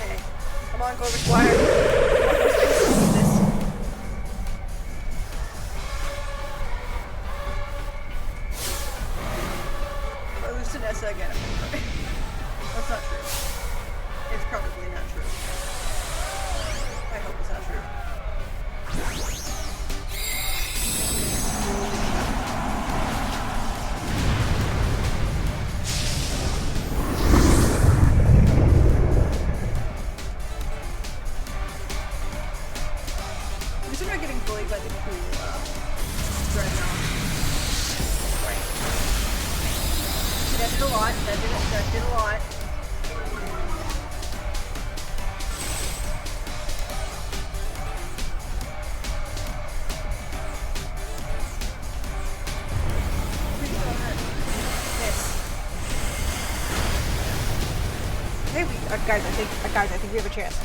Okay. Come on, Clover Squire. If I lose to Nessa again, I'm gonna cry. That's not true. It's probably not true. I hope it's not true. At least I'm not getting bullied by the cool dreadnought. Right. That did a lot. That did a lot. Guys, I think we have a chance.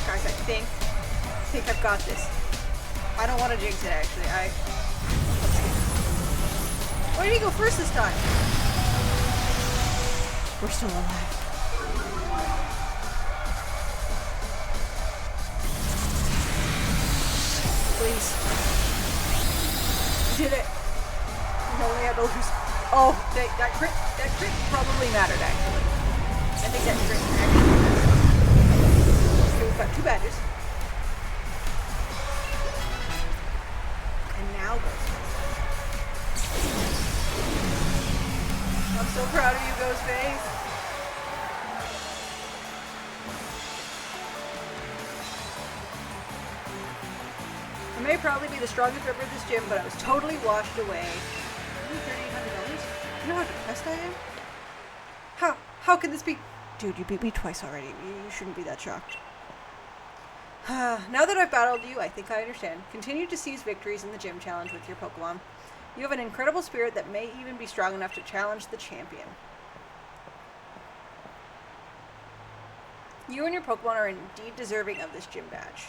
Guys, I think I've got this. I don't want to jinx it, actually. Why did he go first this time? We're still alive. Please. We did it. We only had to lose. Oh, that crit probably mattered, actually. I think that crit actually mattered. It was Got 2 badges. And now Ghostface. I'm so proud of you, Ghostface. I may probably be the strongest member of this gym, but I was totally washed away. $3,800? You know how depressed I am? How can this be? Dude, you beat me twice already. You shouldn't be that shocked. Now that I've battled you, I think I understand. Continue to seize victories in the gym challenge with your Pokemon. You have an incredible spirit that may even be strong enough to challenge the champion. You and your Pokemon are indeed deserving of this gym badge.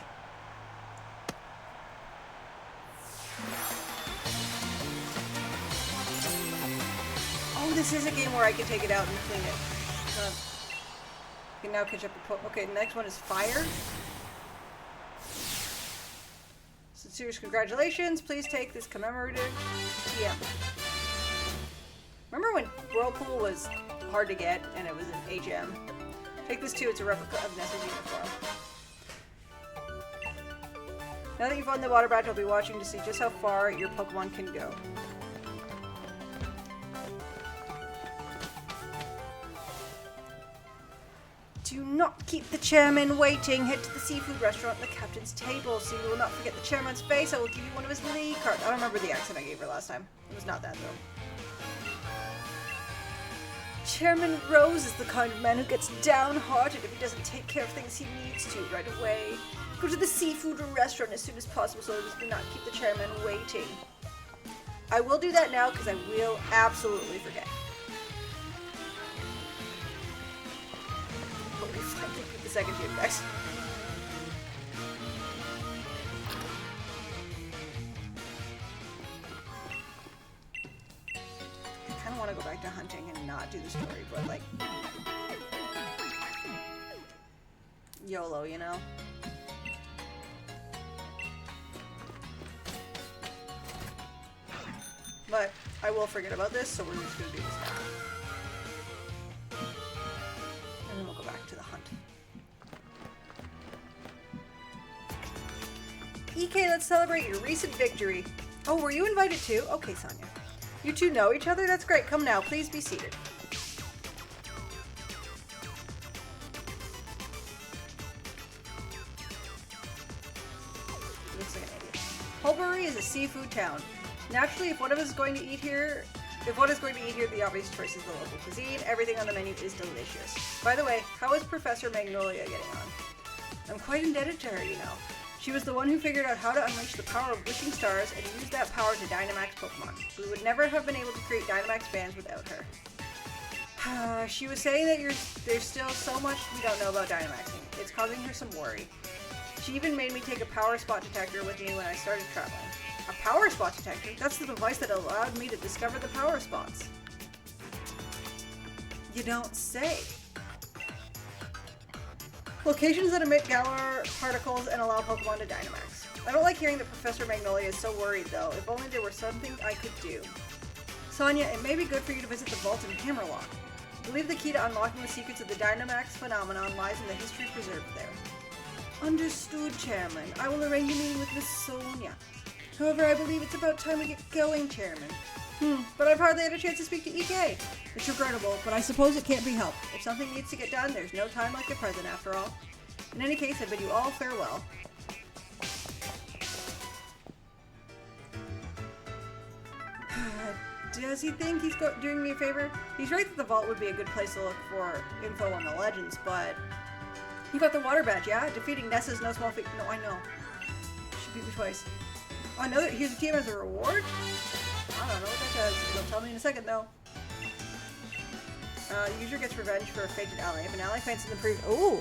Oh, this is a game where I can take it out and clean it. I can now catch up with okay, the next one is Fire. Sincerest congratulations. Please take this commemorative TM. Remember when Whirlpool was hard to get and it was an HM? Take this too, it's a replica of Nessa's uniform. Now that you've won the water badge, I'll be watching to see just how far your Pokemon can go. Do not keep the chairman waiting. Head to the seafood restaurant at the captain's table so you will not forget the chairman's face. I will give you one of his league cards. I don't remember the accent I gave her last time. It was not that though. Chairman Rose is the kind of man who gets downhearted if he doesn't take care of things he needs to right away. Go to the seafood restaurant as soon as possible so as to not keep the chairman waiting. I will do that now because I will absolutely forget. The second gym next. I kind of want to go back to hunting and not do the story, but like YOLO, you know? But I will forget about this, so we're just going to do this now. And then we'll go back to the hunt. EK, let's celebrate your recent victory. Oh, were you invited too? Okay, Sonia. You two know each other? That's great. Come now. Please be seated. Looks like an idiot. Holbury is a seafood town. Naturally, if one is going to eat here, the obvious choice is the local cuisine. Everything on the menu is delicious. By the way, how is Professor Magnolia getting on? I'm quite indebted to her, you know. She was the one who figured out how to unleash the power of wishing stars and used that power to Dynamax Pokemon. We would never have been able to create Dynamax bands without her. She was saying that there's still so much we don't know about Dynamaxing. It's causing her some worry. She even made me take a power spot detector with me when I started traveling. A power spot detector? That's the device that allowed me to discover the power spots. You don't say. Locations that emit Galar particles and allow Pokemon to Dynamax. I don't like hearing that Professor Magnolia is so worried though. If only there were something I could do. Sonia, it may be good for you to visit the vault in Hammerlock. I believe the key to unlocking the secrets of the Dynamax phenomenon lies in the history preserved there. Understood, Chairman. I will arrange a meeting with Miss Sonia. However, I believe it's about time we get going, Chairman. But I've hardly had a chance to speak to EK. It's regrettable, but I suppose it can't be helped. If something needs to get done, there's no time like the present after all. In any case, I bid you all farewell. Does he think he's doing me a favor? He's right that the vault would be a good place to look for info on the legends, but... You got the water badge, yeah? Defeating Nessa's no small feat. No, I know. She beat me twice. Oh, another, here's a team as a reward? I don't know what that does. You'll tell me in a second, though. The user gets revenge for a fated ally. If an ally fancies the previous... Ooh!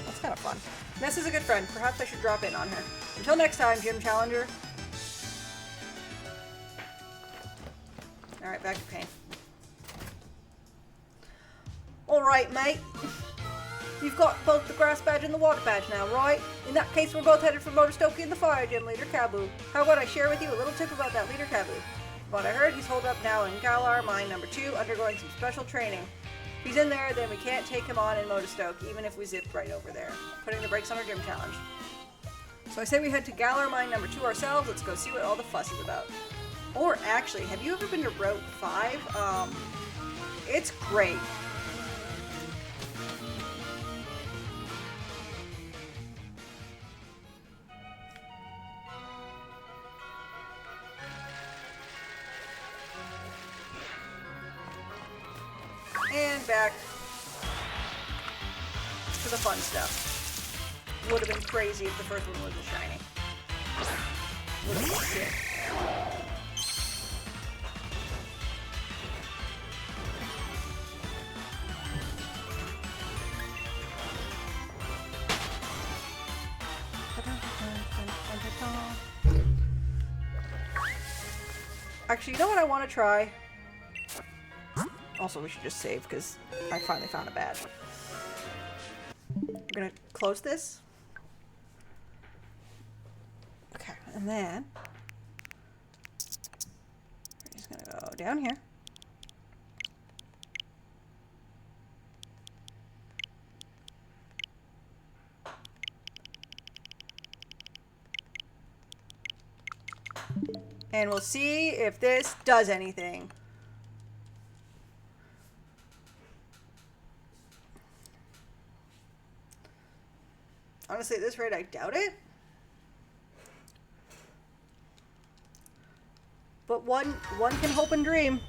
That's kind of fun. Nessa's a good friend. Perhaps I should drop in on her. Until next time, Gym Challenger. Alright, back to pain. Alright, mate. You've got both the grass badge and the water badge now, right? In that case, we're both headed for Motostoke and the fire gym leader, Kabu. How about I share with you a little tip about that leader, Kabu? From what I heard, he's holed up now in Galar, mine number 2, undergoing some special training. If he's in there, then we can't take him on in Motostoke, even if we zip right over there. Putting the brakes on our gym challenge. So I say we head to Galar Mine number 2 ourselves. Let's go see what all the fuss is about. Or actually, have you ever been to Route 5? It's great. And back to the fun stuff. Would have been crazy if the first one was a shiny. Would have been sick. Actually, you know what I want to try? Also, we should just save because I finally found a badge. We're gonna close this. Okay, and then we're just gonna go down here. And we'll see if this does anything. Honestly, at this rate, I doubt it. But one can hope and dream.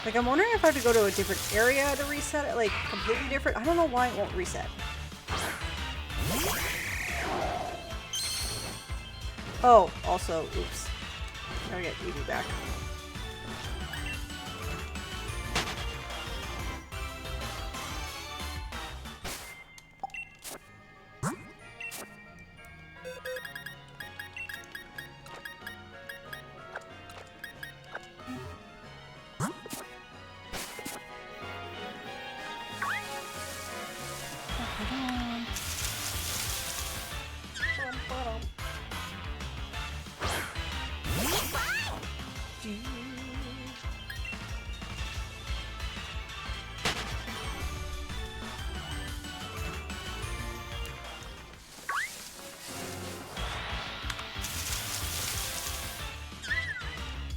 Like, I'm wondering if I have to go to a different area to reset it, like, completely different. I don't know why it won't reset. Oh, also, oops. Gotta get Evie back.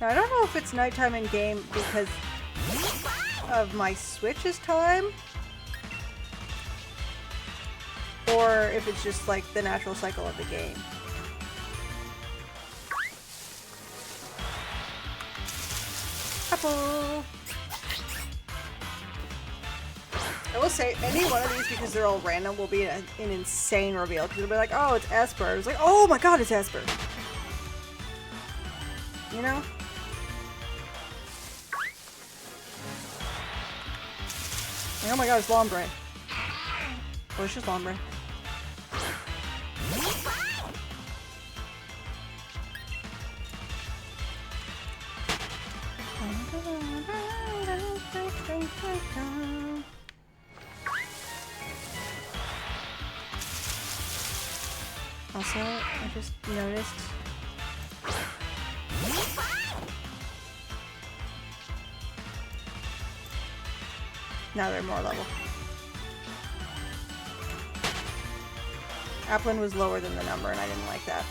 Now, I don't know if it's nighttime in game because of my Switch's time, or if it's just like the natural cycle of the game. Apple! I will say, any one of these, because they're all random, will be an insane reveal. Because it'll be like, oh, it's Esper. It's like, oh my god, it's Esper. You know? Like, oh my god, it's Lombre. Oh, it's just Lombre. Also, I just noticed now they're more level. Applin was lower than the number and I didn't like that.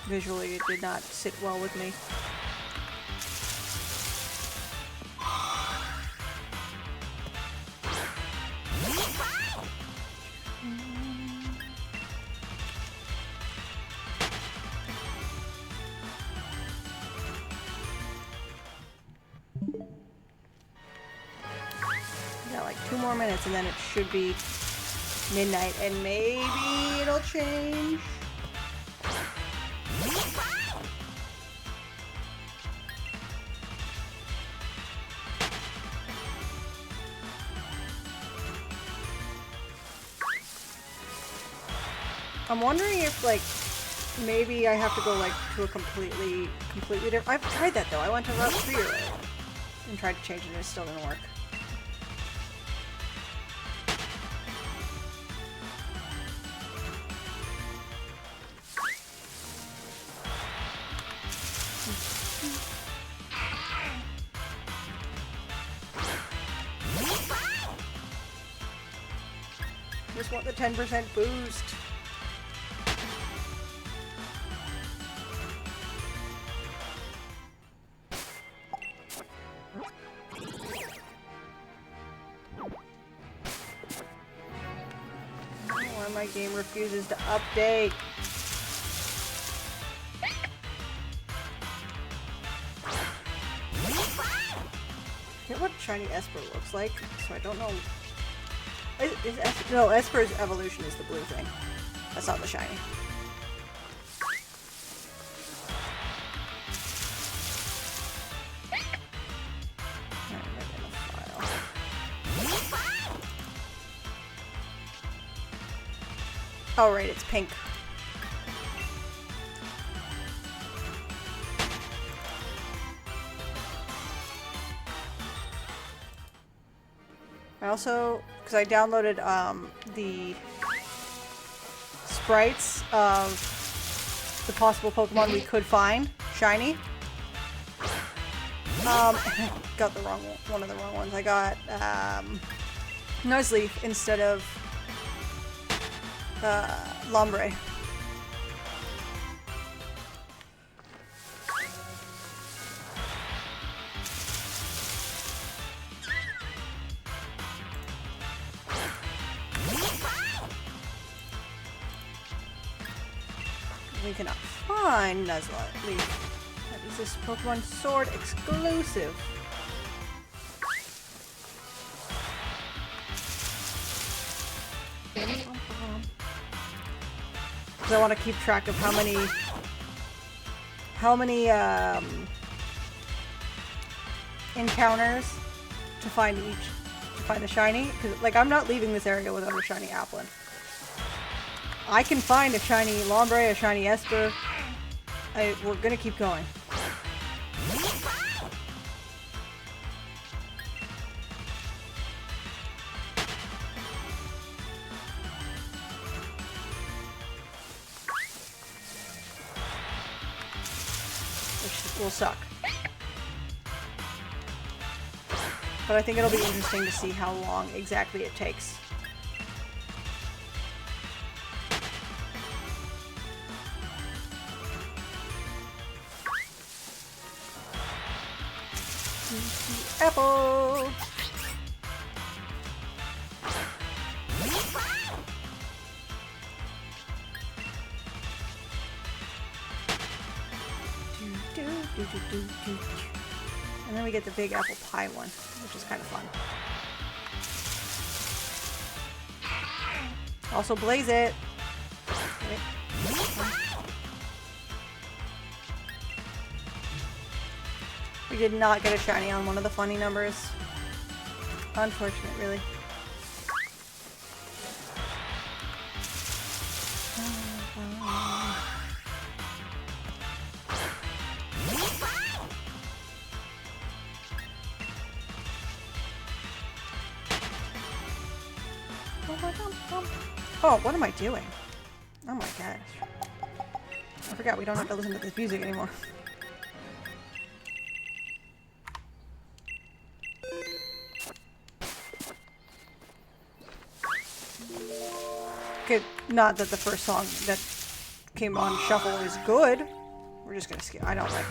Visually, it did not sit well with me. Like 2 more minutes and then it should be midnight and maybe it'll change. I'm wondering if like maybe I have to go like to a completely different. I've tried that though. I went to Route 3 already. and tried to change it and it still didn't work. Just want the 10% boost. Why my game refuses to update. I forget what shiny Esper looks like, so I don't know. No, Esper's evolution is the blue thing. That's not the shiny. Oh, right, it's pink. I also, because I downloaded the sprites of the possible Pokemon we could find, shiny. Got the wrong one of the wrong ones. I got Nuzleaf instead of Lombre. We cannot find Nuzleaf. That is this Pokemon Sword exclusive. Because I want to keep track of how many encounters to find the shiny. Because like I'm not leaving this area without a shiny Applin. I can find a shiny Lombre, a shiny Esper. We're gonna keep going. Which will suck. But I think it'll be interesting to see how long exactly it takes. Apple! And then we get the big apple pie one, which is kind of fun. Also blaze it! We did not get a shiny on one of the funny numbers. Unfortunate, really. Oh, what am I doing? Oh my gosh. I forgot we don't have to listen to this music anymore. Okay, not that the first song that came on shuffle is good. We're just gonna skip. I don't like.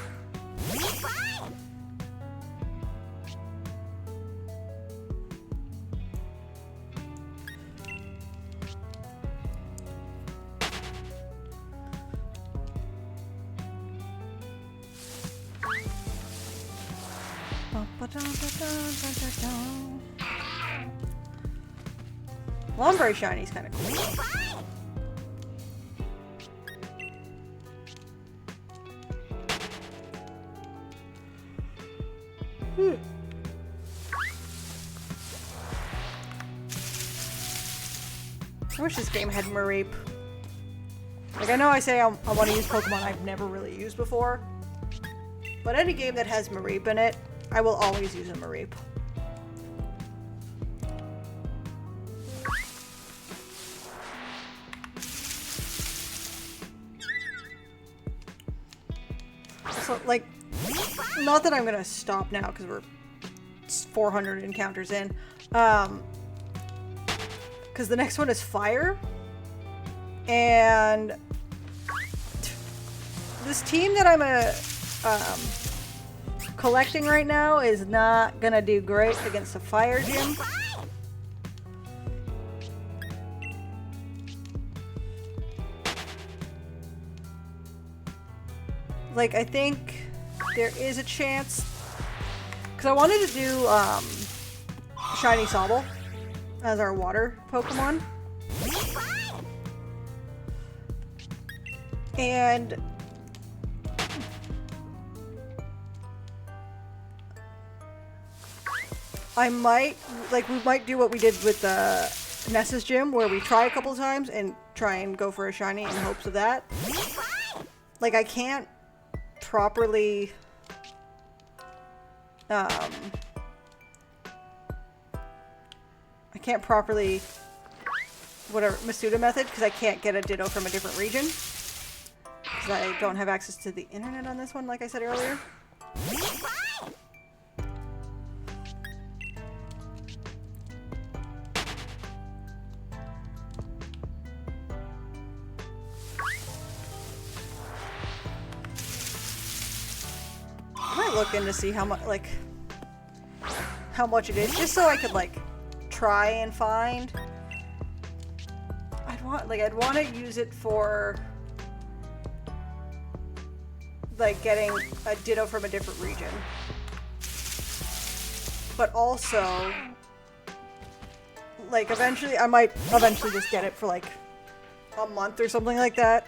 Lombre shiny's kind of cool. I wish this game had Mareep. Like, I know I say I want to use Pokemon I've never really used before, but any game that has Mareep in it I will always use a Mareep. So, like, not that I'm gonna stop now because we're 400 encounters in. Because the next one is fire. And this team that I'm collecting right now is not gonna do great against the fire gym. Like, I think there is a chance, because I wanted to do Shiny Sobble as our water Pokemon. And I might, like, we might do what we did with the Nessa's gym, where we try a couple times and try and go for a shiny in hopes of that. Like, I can't properly whatever Masuda method, because I can't get a Ditto from a different region, because I don't have access to the internet on this one, like I said earlier. I might look in to see how much, like, how much it is, just so I could, like, try and find. I'd want to use it for, like, getting a Ditto from a different region. But also, like, I might eventually just get it for, like, a month or something like that,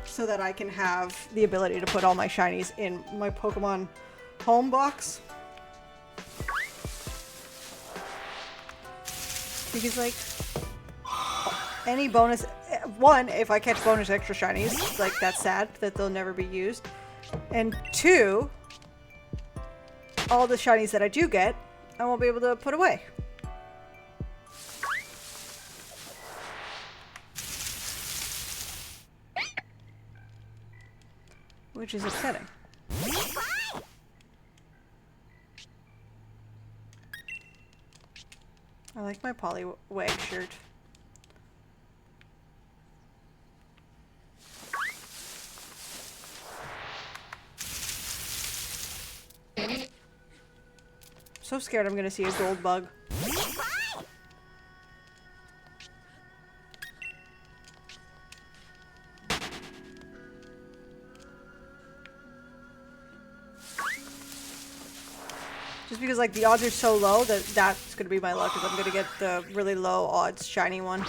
so that I can have the ability to put all my shinies in my Pokemon home box. Because, like, any bonus, one, if I catch bonus extra shinies, like, that's sad that they'll never be used. And two, all the shinies that I do get, I won't be able to put away. Which is upsetting. I like my Poliwag shirt. So scared I'm gonna see a gold bug. Just because, like, the odds are so low that that's gonna be my luck, is I'm gonna get the really low odds shiny one.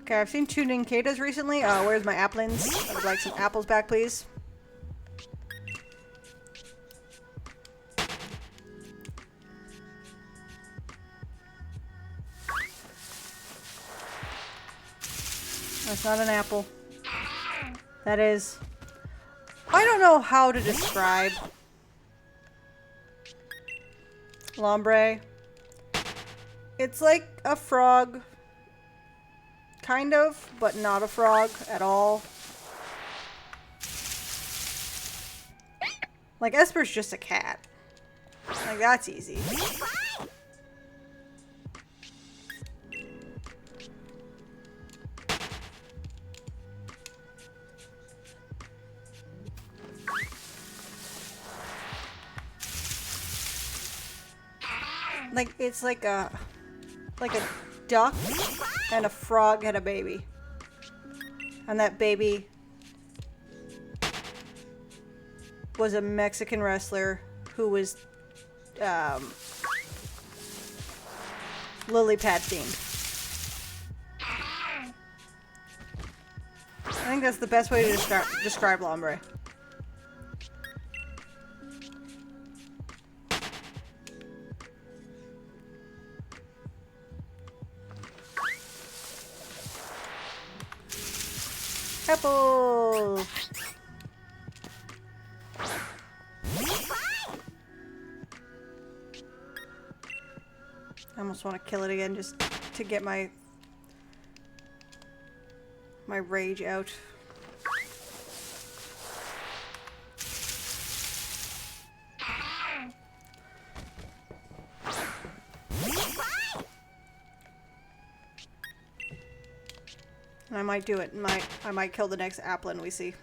Okay, I've seen 2 Ninkatas recently. Where's my applins? I would like some apples back, please. That's not an apple. That is... I don't know how to describe Lombre. It's like a frog. Kind of, but not a frog at all. Like, Esper's just a cat. Like, that's easy. Like it's like a duck and a frog had a baby, and that baby was a Mexican wrestler who was lily pad themed. I think that's the best way to describe Lombre. Apple! I almost want to kill it again just to get my rage out. And I might do it. I might kill the next applin we see.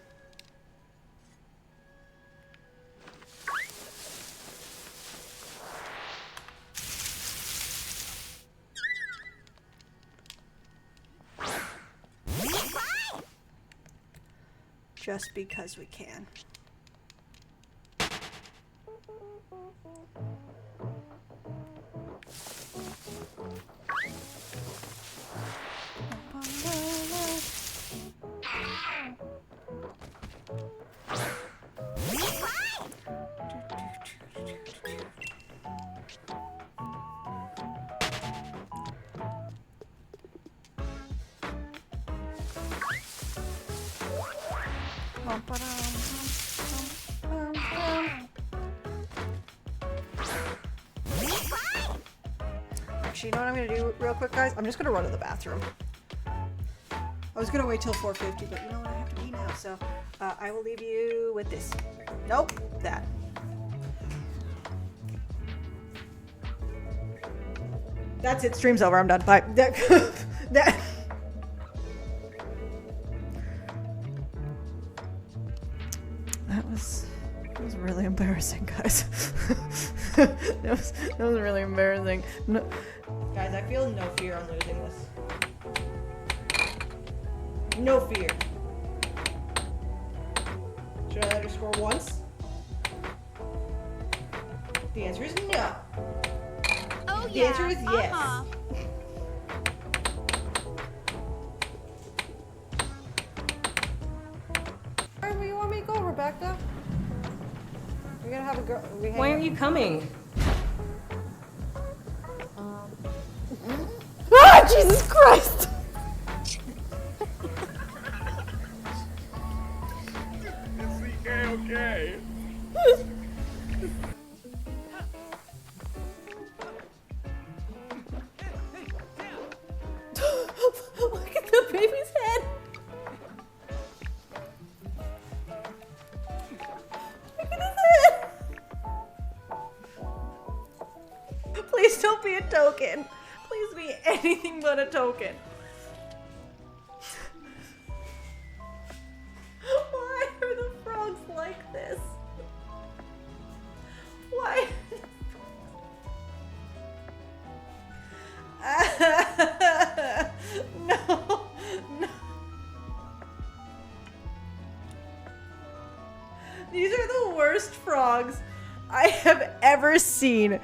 Just because we can. Actually, you know what I'm gonna do real quick, guys? I'm just gonna run to the bathroom. I was gonna wait till 4:50, but you know what? I have to pee now, so I will leave you with this. Nope, that. That's it. Stream's over. I'm done. Bye. That. That was really embarrassing, guys. that was really embarrassing. No, guys, I feel no fear on losing this. No fear. Should I let her score once? The answer is no. Oh, the answer is yes. Where do you want me to go, Rebecca? We're gonna have a girl. Why aren't you coming? Ah, Jesus Christ! Okay. Look at the baby's head. Look at his head. Please don't be a token. Please be anything but a token. Why are the frogs like this? Why? No. These are the worst frogs I have ever seen.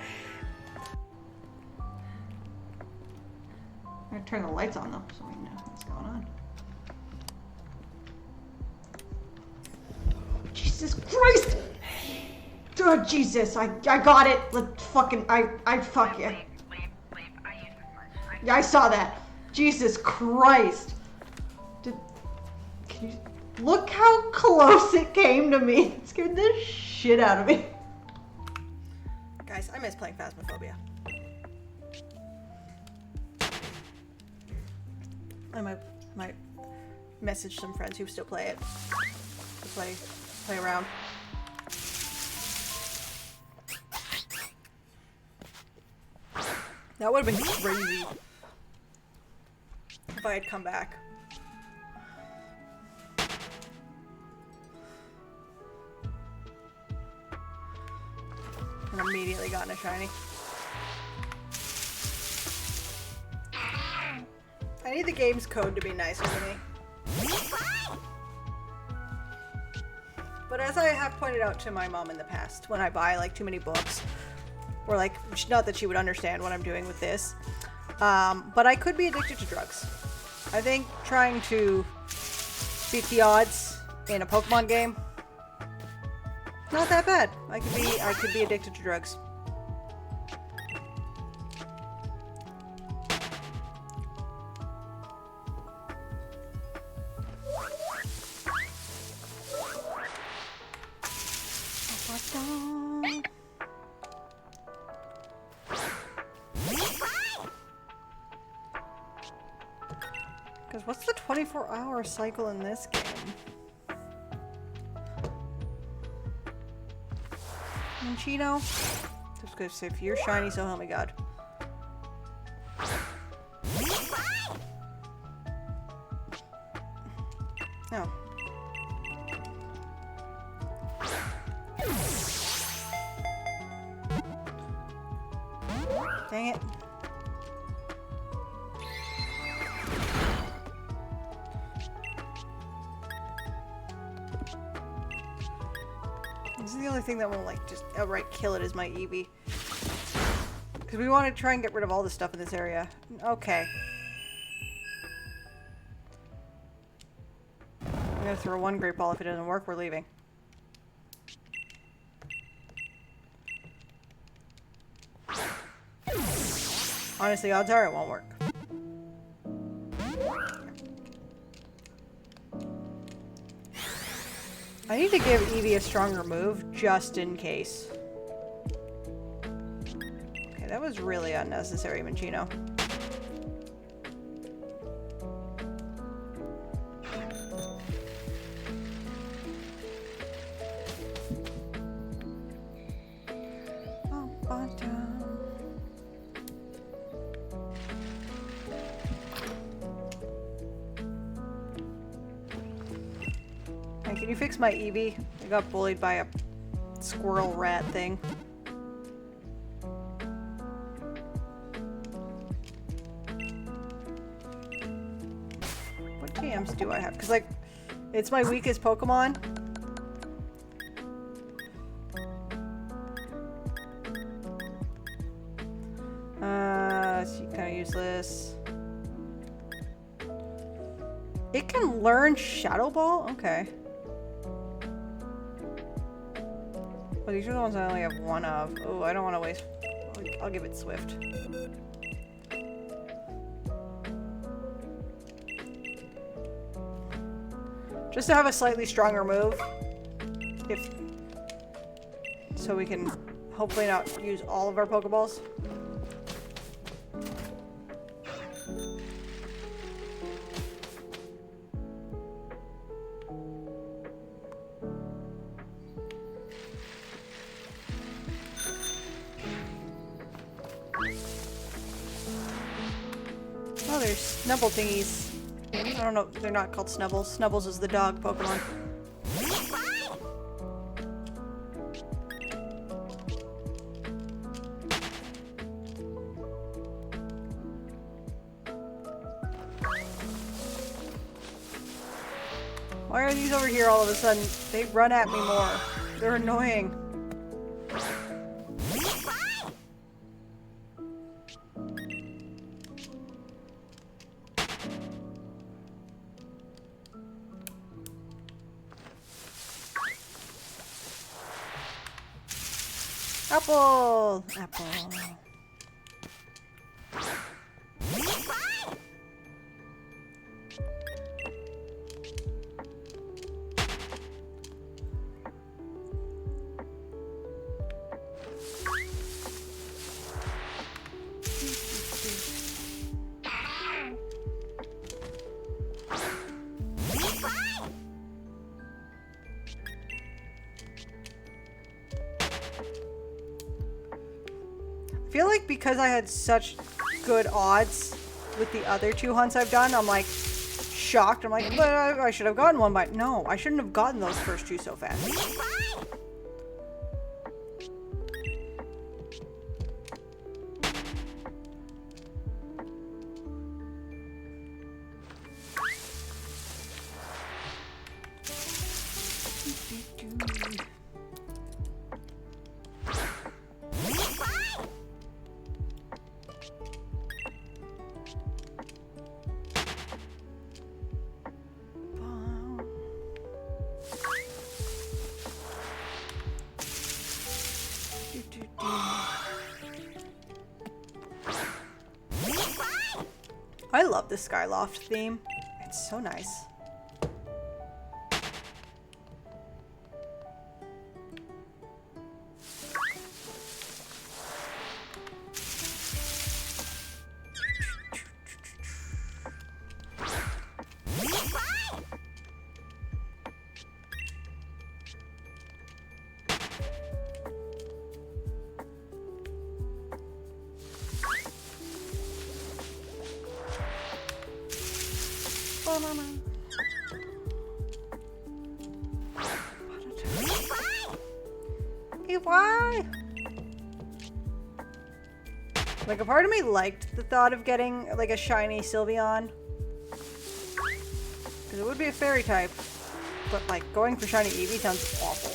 I'm gonna turn the lights on though, so we know what's going on. Jesus Christ! Oh, Jesus, I got it. Fuck yeah. Yeah, I saw that. Jesus Christ. Can you look how close it came to me? It scared the shit out of me. Guys, I miss playing Phasmophobia. I might message some friends who still play it. To play around. That would have been crazy if I had come back. And immediately gotten a shiny. I need the game's code to be nicer to me. But as I have pointed out to my mom in the past, when I buy like too many books, or like, not that she would understand what I'm doing with this, but I could be addicted to drugs. I think trying to beat the odds in a Pokemon game, not that bad. I could be addicted to drugs. Because what's the 24-hour cycle in this game? Minchino? Just gonna say, if you're shiny, so help me God. No. Dang it. This is the only thing that won't like just outright kill it is my Eevee. Because we want to try and get rid of all the stuff in this area. Okay. I'm gonna throw one Great Ball. If it doesn't work, we're leaving. Honestly, odds are it won't work. I need to give Eevee a stronger move, just in case. Okay, that was really unnecessary, Minchino. Can you fix my Eevee? I got bullied by a squirrel rat thing. What TMs do I have? Because, like, it's my weakest Pokemon. It's kind of useless. It can learn Shadow Ball? Okay. Well, these are the ones I only have one of. Oh, I don't want to waste. I'll give it Swift. Just to have a slightly stronger move. So we can hopefully not use all of our Pokeballs. Oh, there's Snubble thingies. I don't know, they're not called Snubbles. Snubbles is the dog Pokemon. Why are these over here all of a sudden? They run at me more. They're annoying. Apple! Apple. I feel like because I had such good odds with the other two hunts I've done, I'm like shocked. I'm like, but I should have gotten one, but no, I shouldn't have gotten those first two so fast. I love the Skyloft theme. It's so nice. Why? Like, a part of me liked the thought of getting like a shiny Sylveon, because it would be a fairy type, but like going for shiny Eevee sounds awful.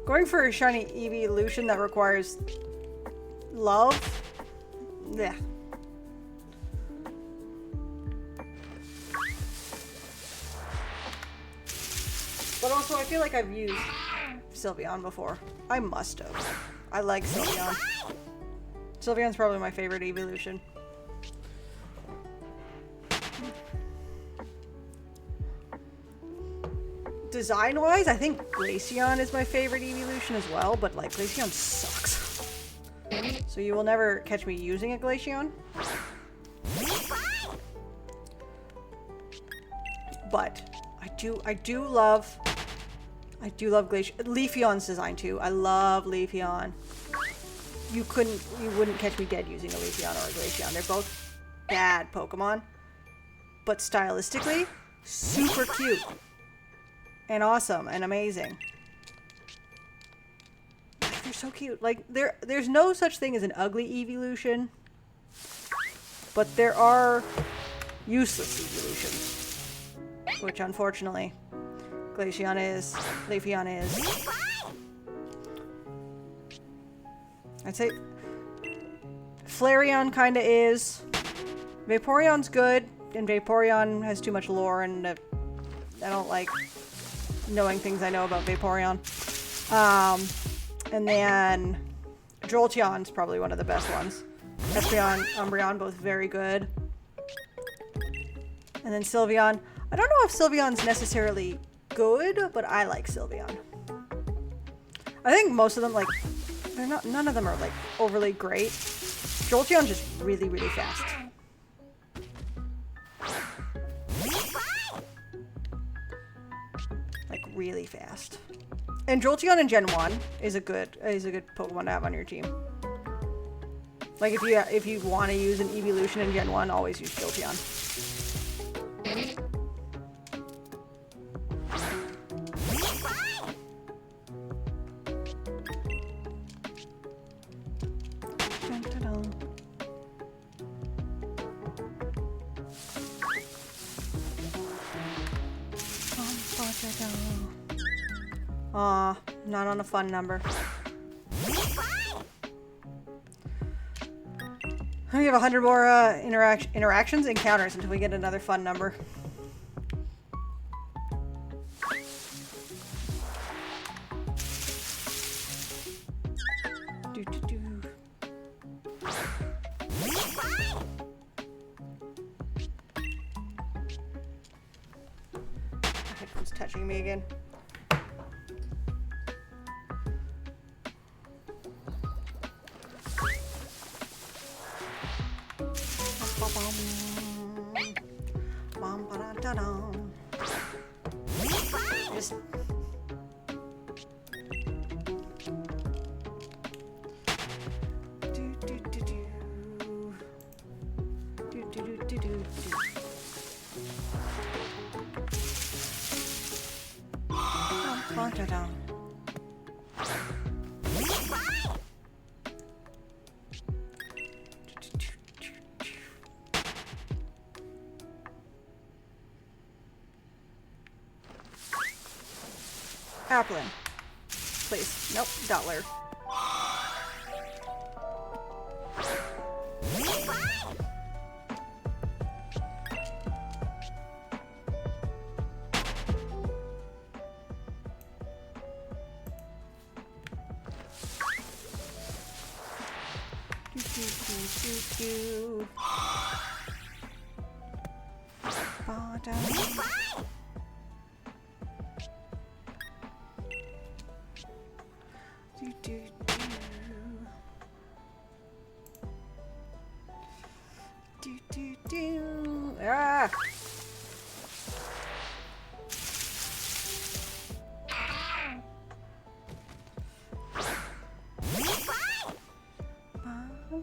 Going for a shiny evolution that requires love? Yeah. But also, I feel like I've used Sylveon before. I must have. I like Sylveon. Sylveon's probably my favorite evolution. Design-wise, I think Glaceon is my favorite evolution as well, but like Glaceon sucks. So you will never catch me using a Glaceon. But I do love Glaceon. Leafeon's design too. I love Leafeon. You wouldn't catch me dead using a Leafeon or a Glaceon. They're both bad Pokemon, but stylistically, super cute. And awesome and amazing. They're so cute. Like, there's no such thing as an ugly evolution, but there are useless evolutions, which unfortunately Glaceon is, Leafeon is. I'd say Flareon kinda is. Vaporeon's good, and Vaporeon has too much lore, and I don't like knowing things I know about Vaporeon. And then Jolteon's probably one of the best ones. Espeon, Umbreon, both very good. And then Sylveon. I don't know if Sylveon's necessarily good, but I like Sylveon. I think most of them, like, none of them are like overly great. Jolteon's just really, really fast. Like, really fast. And Jolteon in Gen 1 is a good Pokemon to have on your team. Like, if you want to use an evolution in Gen 1, always use Jolteon. Aw, not on a fun number. We have 100 more encounters until we get another fun number. My headphone's touching me again. Just Applin. Please. Nope. Dottler. do. Ba-da. Do, do, do. Do, do, do. Ah!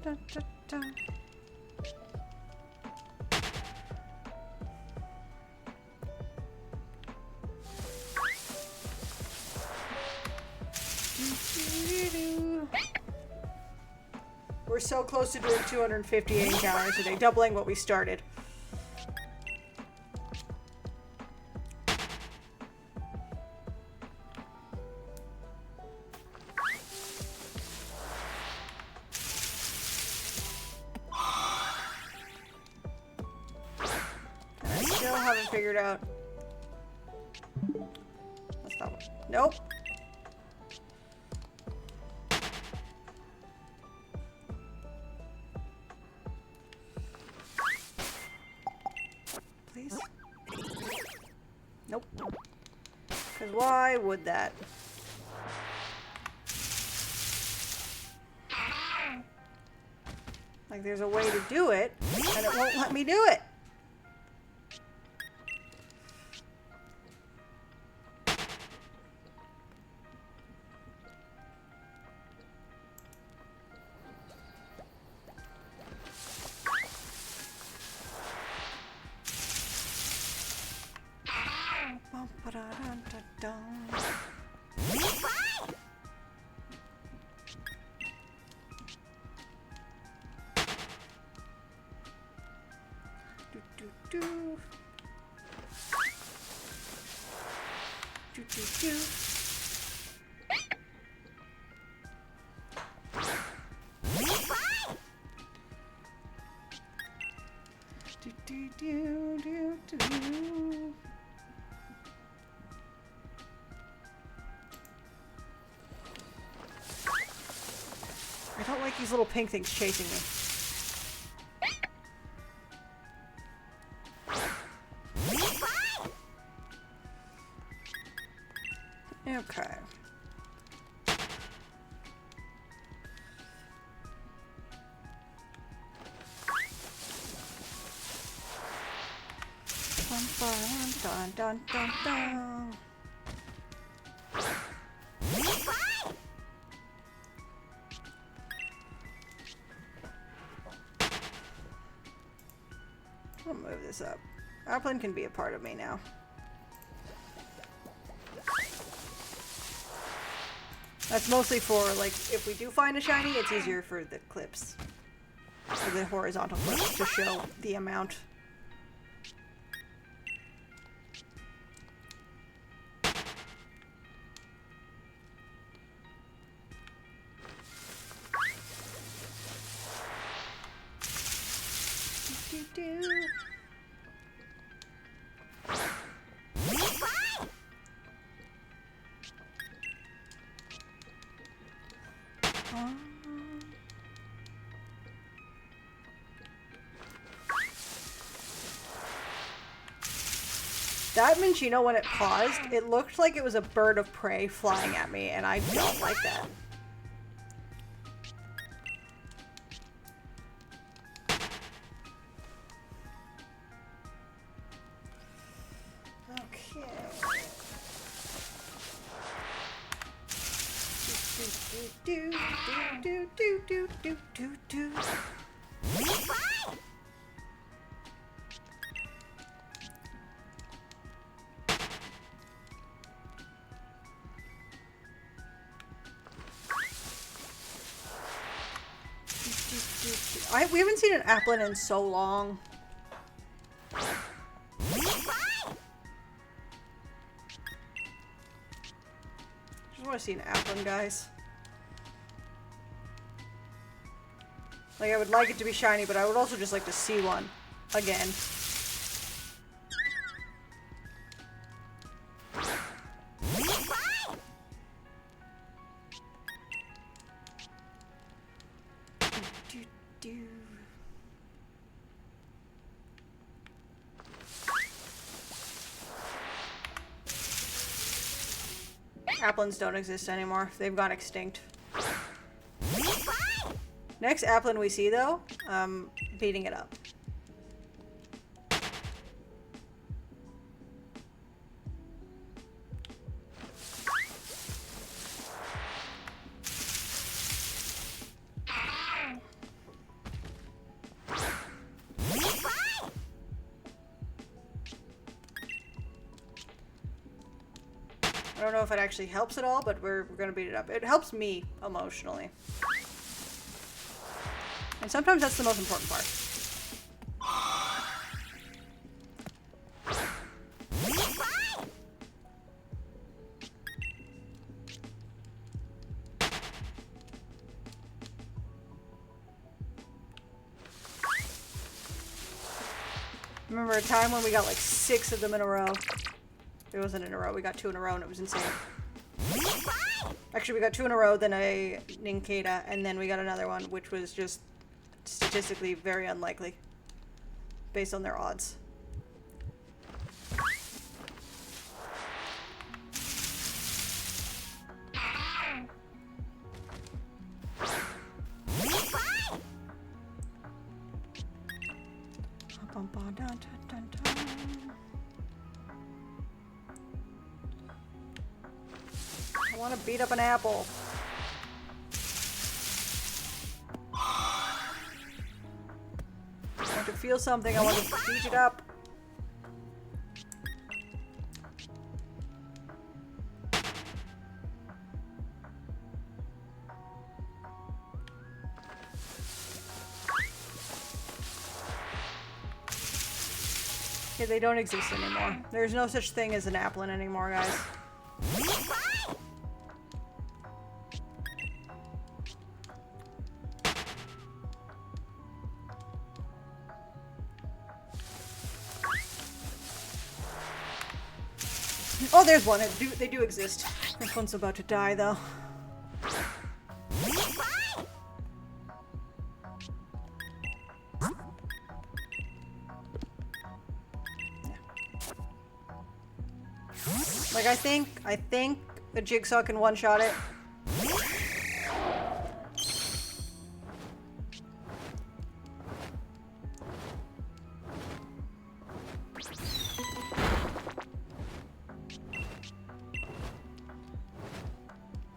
Da, da, da. We're so close to doing 258 encounters a day, doubling what we started. And I still haven't figured out. That's not one. Nope. Please? Nope. Because why would that? Like there's a way to do it, and it won't let me do it. Do, do, do. Do, do, do, do, do. I don't like these little pink things chasing me. Okay. Dun, dun, dun, dun, dun. I'll move this up. Airplane can be a part of me now. That's mostly for, like, if we do find a shiny, it's easier for the clips. For the horizontal clips to show the amount. That Minchino, when it paused, it looked like it was a bird of prey flying at me, and I don't like that. Okay. Do, do, do, do, do, do, do, do. We haven't seen an Applin in so long. Just want to see an Applin, guys. Like, I would like it to be shiny, but I would also just like to see one again. Do, do, do. Applins don't exist anymore. They've gone extinct. Next Applin we see, though, beating it up. I don't know if it actually helps at all, but we're gonna beat it up. It helps me emotionally. And sometimes that's the most important part. Remember a time when we got like 6 of them in a row? It wasn't in a row, we got 2 in a row and it was insane. Actually, we got 2 in a row, then a Ninkata, and then we got another one, which was just statistically very unlikely based on their odds. I want to beat up an apple. I want to feel something. I want to beat it up. Yeah, they don't exist anymore. There's no such thing as an applin anymore, guys. Oh, there's one. They do exist. This one's about to die, though. Like, I think a jigsaw can one-shot it.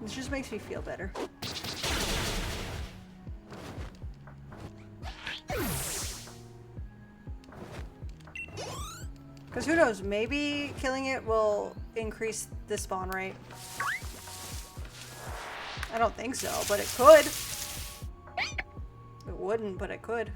This just makes me feel better. Because who knows, maybe killing it will increase the spawn rate. I don't think so, but it could. It wouldn't, but it could.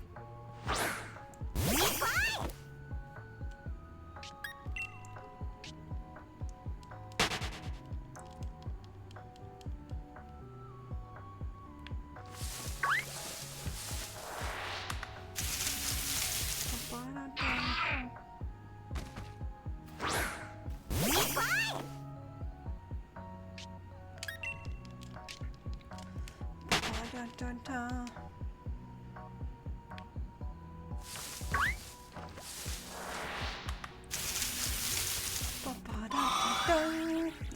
Dun, dun.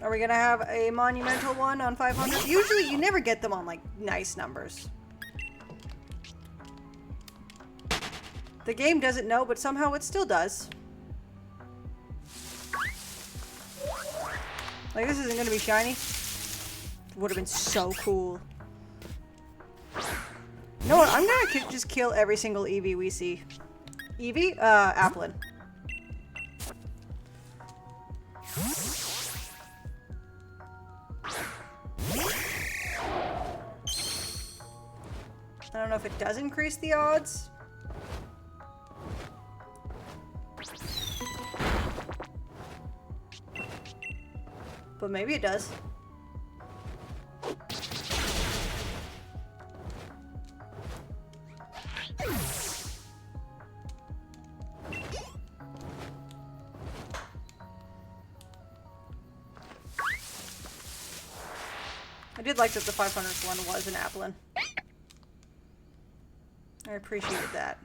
Are we gonna have a monumental one on 500? Usually you never get them on like nice numbers. The game doesn't know, but somehow it still does. Like, this isn't gonna be shiny. Would have been so cool. You know what? I'm gonna just kill every single Eevee we see. Eevee? Applin. I don't know if it does increase the odds. But maybe it does. I did like that the 500th one was an applin. I appreciated that.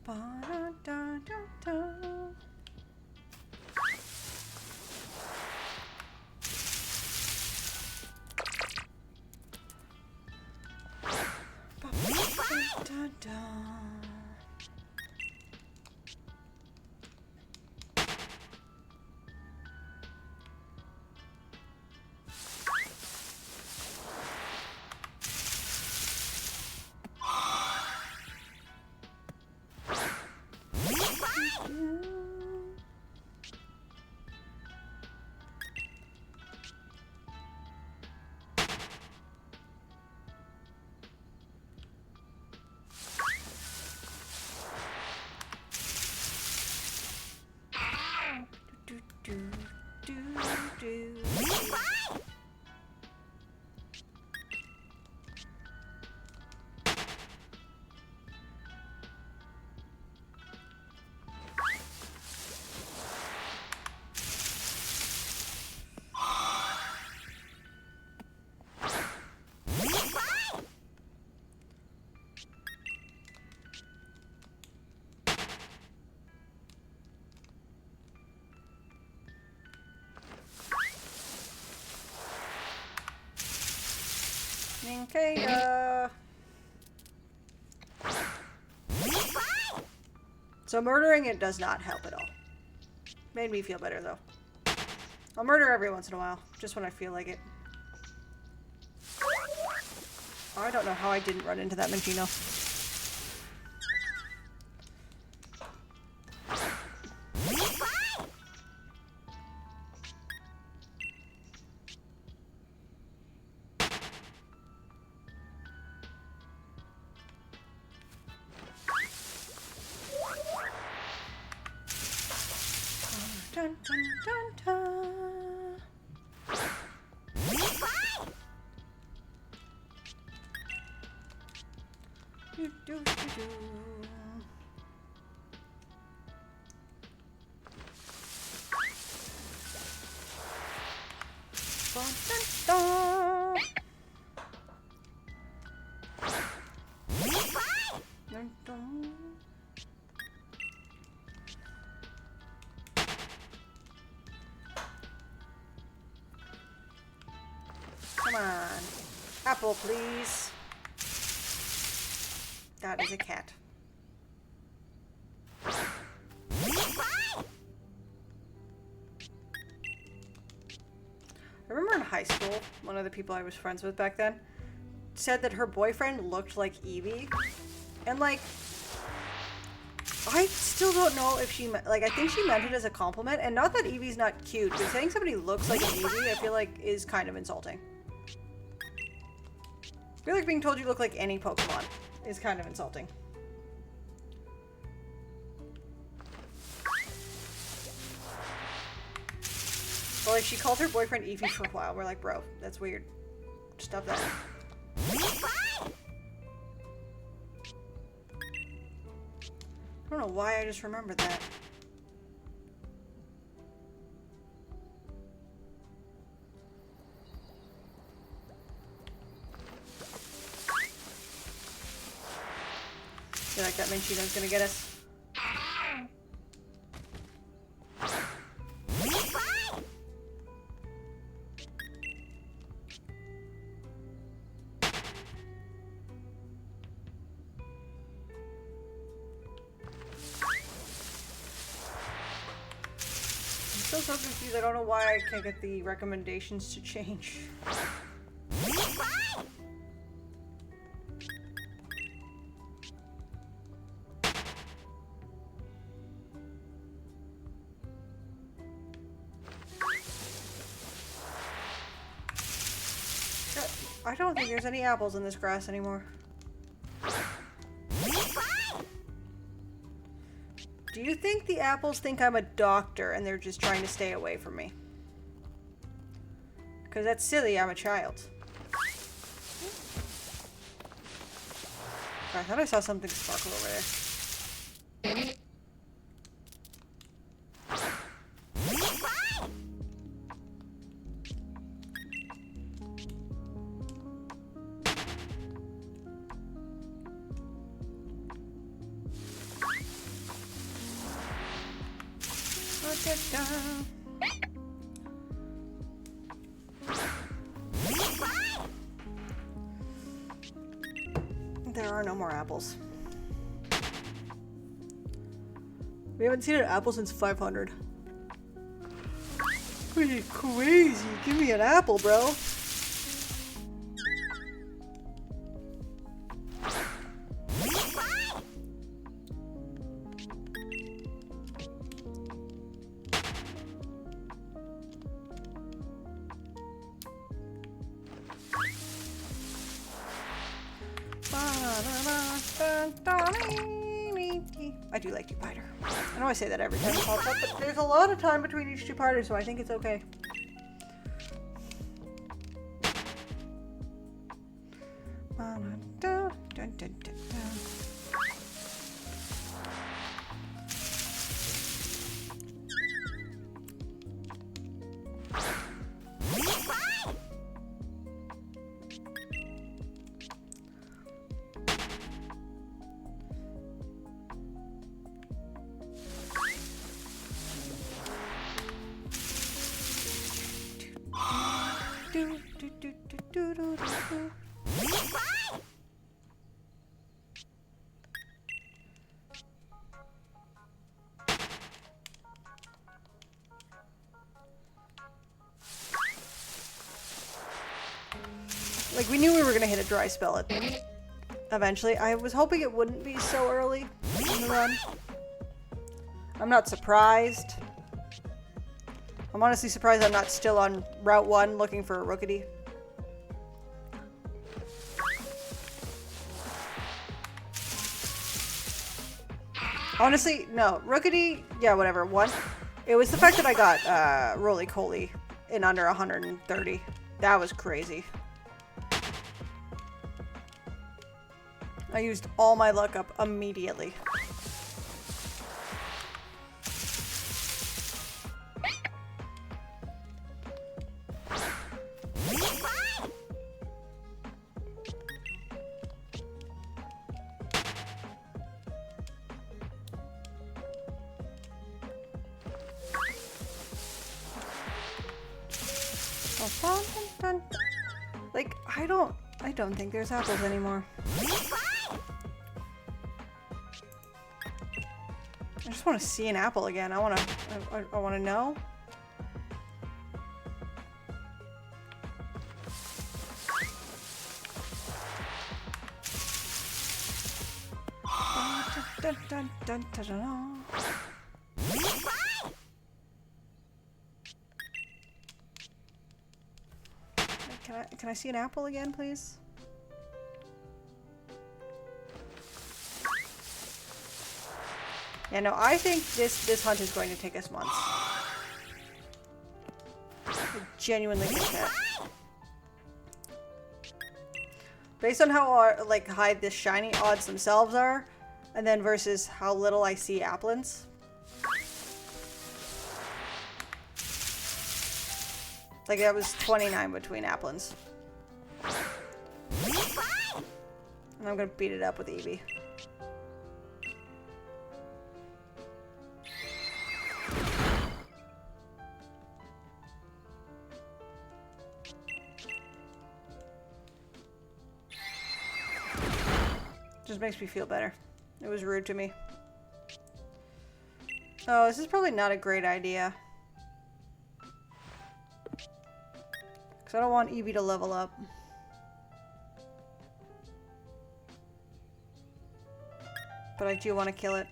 Ba-da-da-da-da. Ba-ba-da-da-da. Do, do, do, do. Okay, so murdering it does not help at all. Made me feel better, though. I'll murder every once in a while, just when I feel like it. Oh, I don't know how I didn't run into that Mangino. Dun, dun, dun, dun. Do, do, do, do. Dun, dun, dun. Dun, dun. Come on. Apple, please. That is a cat. I remember in high school, one of the people I was friends with back then said that her boyfriend looked like Evie. And, like, I still don't know if she like, I think she meant it as a compliment. And not that Evie's not cute, but saying somebody looks like an Evie, I feel like is kind of insulting. I feel like being told you look like any Pokemon is kind of insulting. But, like, she called her boyfriend Eevee for a while. We're like, bro, that's weird. Stop that. I don't know why I just remembered that. I feel like that Minchino's gonna get us. I'm so confused. I don't know why I can't get the recommendations to change. I don't think there's any apples in this grass anymore. Do you think the apples think I'm a doctor and they're just trying to stay away from me? Because that's silly, I'm a child. I thought I saw something sparkle over there. there are no more apples. We haven't seen an apple since 500. Which is crazy. Give me an apple, bro. I do like two-parter. I know I say that every time it pops up, but there's a lot of time between each two-parter, so I think it's okay. Like, we knew we were gonna hit a dry spell eventually. I was hoping it wouldn't be so early in the run. I'm not surprised. I'm honestly surprised I'm not still on Route 1 looking for a Rookity. Honestly, no. Rookity, yeah, whatever. One. It was the fact that I got Roly-Coly in under 130. That was crazy. I used all my luck up immediately. Like, I don't think there's apples anymore. I just want to see an apple again. I want to know. Dun, dun, dun, dun, dun, dun. Can I see an apple again, please? Yeah, no, I think this hunt is going to take us months. I genuinely think that. Based on how like high the shiny odds themselves are, and then versus how little I see applins. Like, that was 29 between applins. And I'm gonna beat it up with Eevee. Just makes me feel better. It was rude to me. Oh, this is probably not a great idea. Because I don't want Eevee to level up. But I do want to kill it.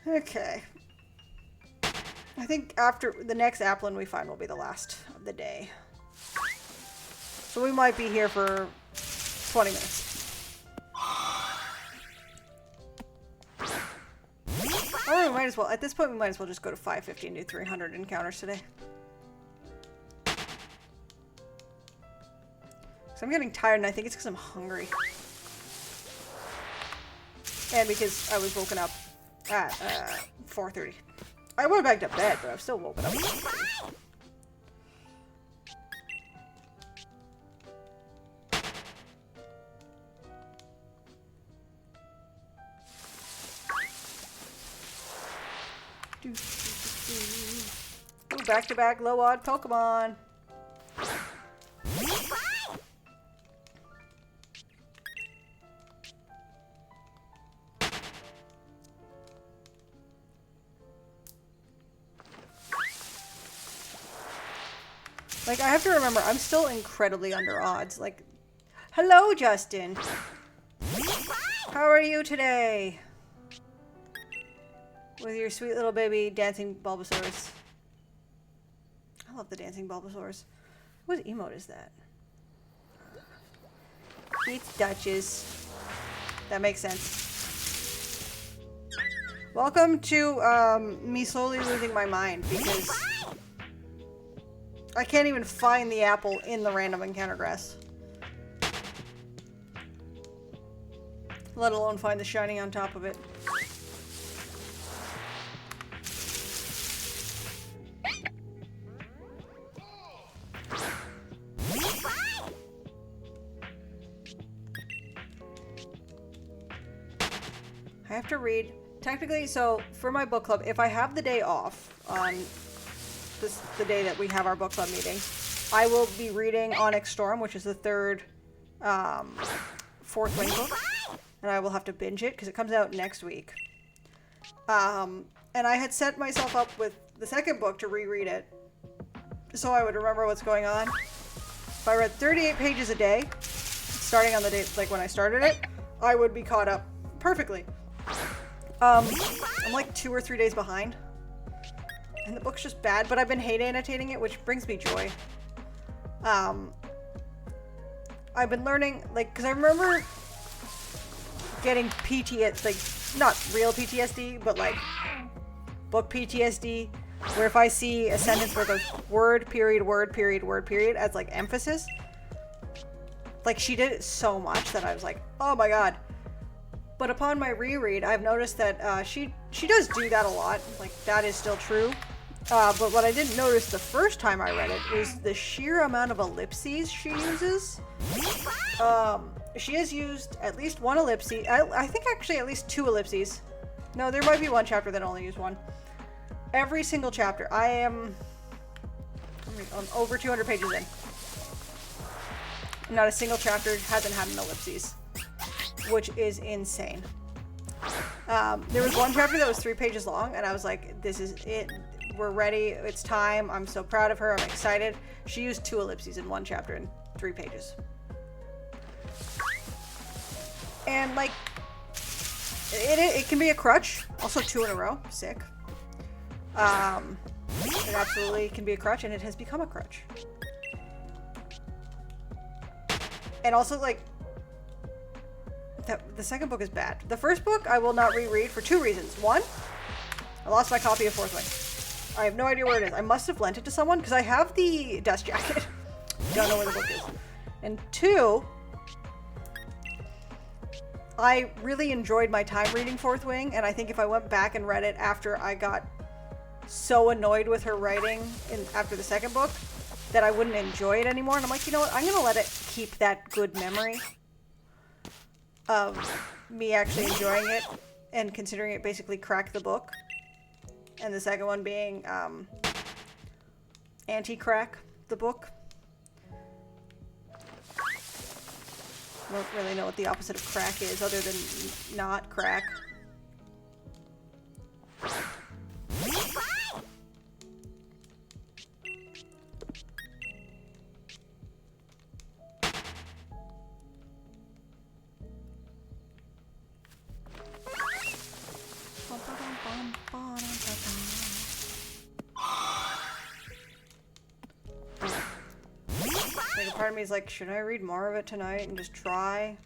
Okay. I think after the next applin we find will be the last of the day. So we might be here for 20 minutes. Or we might as well, at this point we might as well just go to 550 and do 300 encounters today. So I'm getting tired and I think it's because I'm hungry. And because I was woken up at 4:30. I went back to bed, but I've still woken up. At 4:30. Ooh, back-to-back low-odd Pokemon. Like, I have to remember, I'm still incredibly under odds. Like, hello, Justin. How are you today? With your sweet little baby dancing Bulbasaurus. I love the dancing Bulbasaurus. What emote is that? It's Duchess. That makes sense. Welcome to me slowly losing my mind because I can't even find the apple in the random encounter grass. Let alone find the shiny on top of it. I have to read. Technically, so for my book club, if I have the day off on the day that we have our book club meeting, I will be reading Onyx Storm, which is the third Fourth Wing book, and I will have to binge it because it comes out next week. And I had set myself up with the second book to reread it, so I would remember what's going on. If I read 38 pages a day, starting on the day like when I started it, I would be caught up perfectly. I'm like 2 or 3 days behind. And the book's just bad, but I've been hate annotating it, which brings me joy. I've been learning, like, because I remember getting PTSD, like, not real PTSD, but like book PTSD, where if I see a sentence where it goes word, period, word, period, word, period, as like emphasis, like she did it so much that I was like, oh my god. But upon my reread, I've noticed that she does do that a lot. Like, that is still true. But what I didn't notice the first time I read it was the sheer amount of ellipses she uses. She has used at least one ellipsis. I think actually at least 2 ellipses. No, there might be one chapter that only used one. Every single chapter. I'm over 200 pages in. Not a single chapter hasn't had an ellipses, which is insane. There was one chapter that was 3 pages long, and I was like, this is it. We're ready. It's time. I'm so proud of her. I'm excited. She used 2 ellipses in one chapter in 3 pages. And, like, it can be a crutch. Also 2 in a row. Sick. It absolutely can be a crutch, and it has become a crutch. And also, like, the second book is bad. The first book I will not reread for 2 reasons. 1, I lost my copy of Fourth Wing. I have no idea where it is. I must have lent it to someone because I have the dust jacket. Don't know where the book is. And 2, I really enjoyed my time reading Fourth Wing, and I think if I went back and read it after I got so annoyed with her writing after the second book that I wouldn't enjoy it anymore. And I'm like, you know what? I'm going to let it keep that good memory of me actually enjoying it and considering it basically crack the book. And the second one being anti-crack the book. I don't really know what the opposite of crack is other than not crack. Like, a part of me is like, should I read more of it tonight and just try?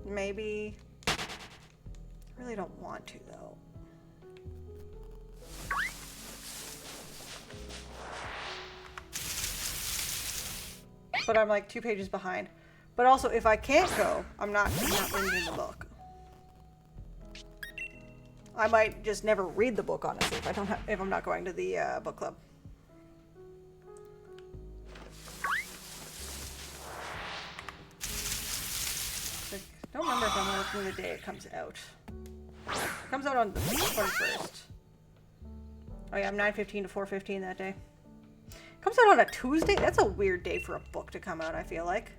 Maybe. I really don't want to, though. But I'm like 2 pages behind. But also, if I can't go, I'm not binging the book. I might just never read the book, honestly, if I'm not going to the book club. I don't remember if I'm looking the day it comes out. It comes out on the 21st. Oh yeah, I'm 9:15 to 4:15 that day. It comes out on a Tuesday? That's a weird day for a book to come out, I feel like.